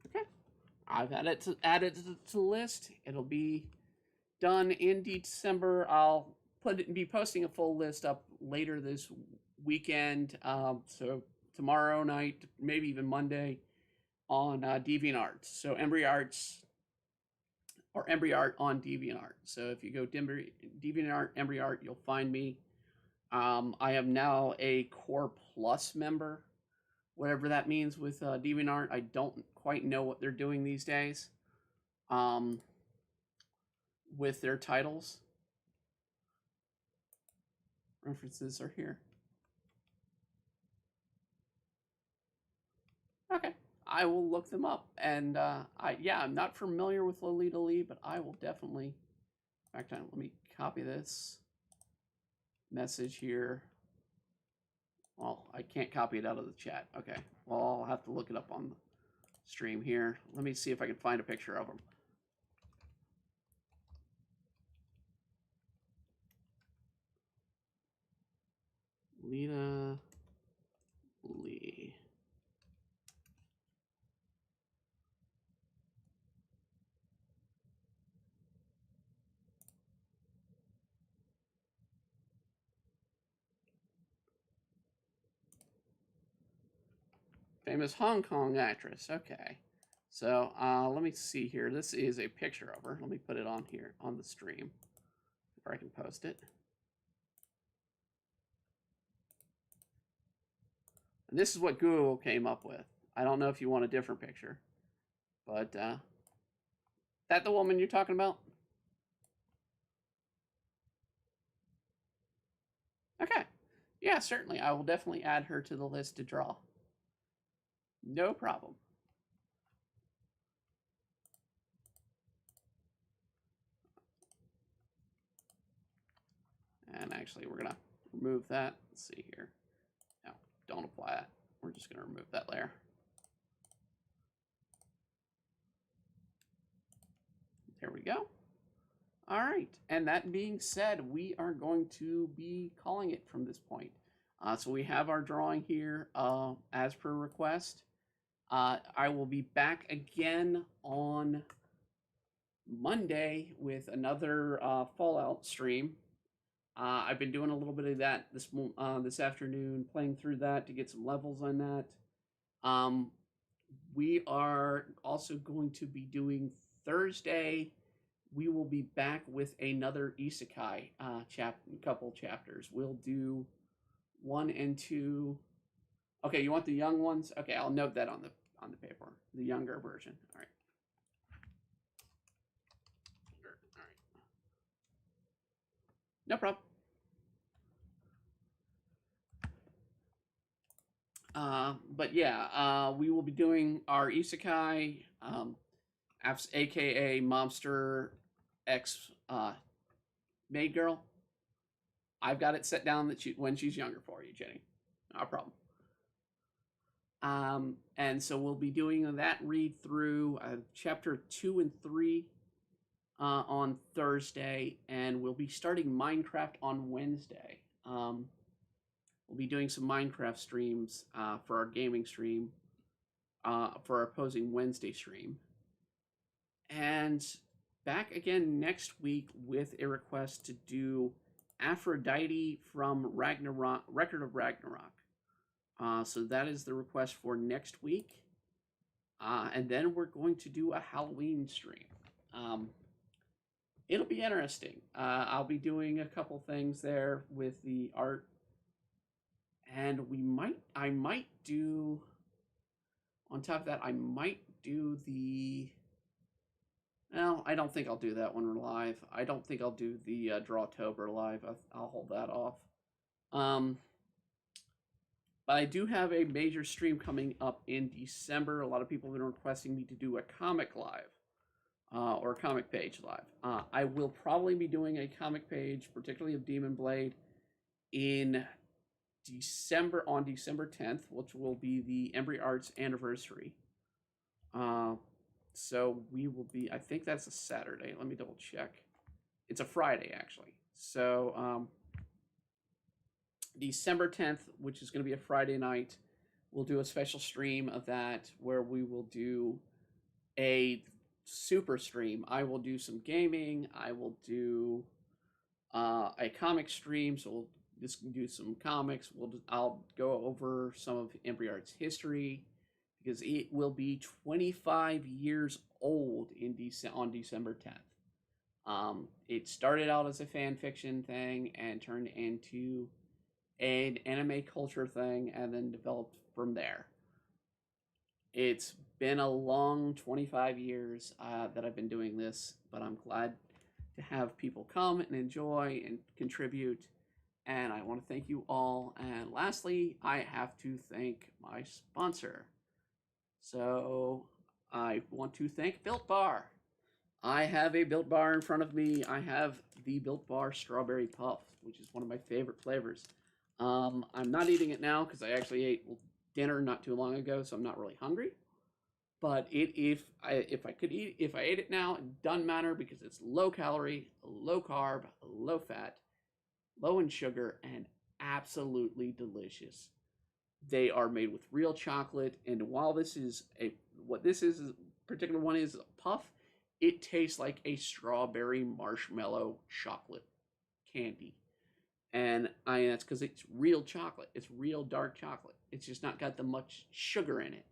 Okay, I've added to the list. It'll be done in December. I'll be posting a full list up later this weekend. So tomorrow night, maybe even Monday, on DeviantArt. So EmbryArts, or EmbryArt on DeviantArt. So if you go DeviantArt, EmbryArt, you'll find me. I am now a Core Plus member. whatever that means with DeviantArt. I don't quite know what they're doing these days um, with their titles. References are here. Okay, I will look them up. And I'm not familiar with Lolita Lee, but I will definitely. In fact, let me copy this message here. Well, I can't copy it out of the chat. Okay, well, I'll have to look it up on the stream here. Let me see if I can find a picture of them. Lita Lee. Famous Hong Kong actress. Okay. So let me see here. This is a picture of her. Let me put it on here on the stream, or I can post it. And this is what Google came up with. I don't know if you want a different picture, but that the woman you're talking about? Okay. Yeah, certainly. I will definitely add her to the list to draw. No problem. And actually, we're going to remove that. Let's see here. No, don't apply that. We're just going to remove that layer. There we go. All right. And that being said, we are going to be calling it from this point. So we have our drawing here as per request. I will be back again on Monday with another Fallout stream. I've been doing a little bit of that this afternoon, playing through that to get some levels on that. We are also going to be doing Thursday. We will be back with another isekai couple chapters. We'll do 1 and 2. Okay, you want the young ones? Okay, I'll note that on the paper, the younger version. All right. No problem. But yeah, we will be doing our isekai, aka Momster X Maid Girl. I've got it set down that when she's younger for you, Jenny. No problem. And so we'll be doing that read through chapter 2 and 3 on Thursday, and we'll be starting Minecraft on Wednesday. We'll be doing some Minecraft streams for our gaming stream, for our opposing Wednesday stream. And back again next week with a request to do Aphrodite from Ragnarok, Record of Ragnarok. So that is the request for next week. And then we're going to do a Halloween stream. It'll be interesting. I'll be doing a couple things there with the art. And I might do, on top of that, I might do well, I don't think I'll do that one live. I don't think I'll do the Drawtober live. I'll hold that off. But I do have a major stream coming up in December. A lot of people have been requesting me to do a comic live. Or a comic page live. I will probably be doing a comic page, particularly of Demon Blade, on December 10th, which will be the Embry Arts anniversary. So we will be, I think that's a Saturday. Let me double check. It's a Friday, actually. So December 10th, which is going to be a Friday night, we'll do a special stream of that where we will do a super stream. I will do some gaming. I will do a comic stream. So we'll just do some comics. I'll go over some of Embry Arts history because it will be 25 years old on December 10th. It started out as a fan fiction thing and turned into an anime culture thing, and then developed from there. It's been a long 25 years that I've been doing this, but I'm glad to have people come and enjoy and contribute. And I want to thank you all. And lastly, I have to thank my sponsor. So I want to thank Built Bar. I have a Built Bar in front of me. I have the Built Bar Strawberry Puff, which is one of my favorite flavors. I'm not eating it now because I actually ate dinner not too long ago, so I'm not really hungry. But if I ate it now, it doesn't matter because it's low calorie, low carb, low fat, low in sugar, and absolutely delicious. They are made with real chocolate, and while this is a what this is particular one is a puff, it tastes like a strawberry marshmallow chocolate candy. And that's because it's real chocolate. It's real dark chocolate. It's just not got the much sugar in it.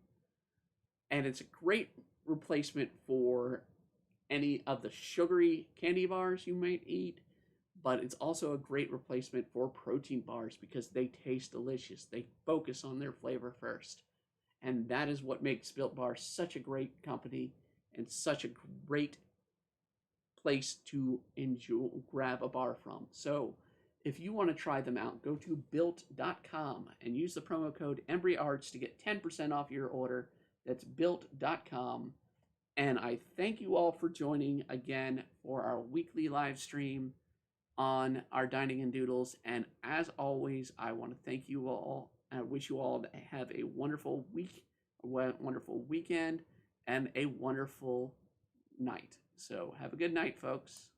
And it's a great replacement for any of the sugary candy bars you might eat, but it's also a great replacement for protein bars because they taste delicious. They focus on their flavor first. And that is what makes Built Bar such a great company and such a great place to enjoy, grab a bar from. So if you want to try them out, go to built.com and use the promo code EmbryArts to get 10% off your order. That's built.com. And I thank you all for joining again for our weekly live stream on our Dining and Doodles. And as always, I want to thank you all. I wish you all to have a wonderful week, a wonderful weekend, and a wonderful night. So have a good night, folks.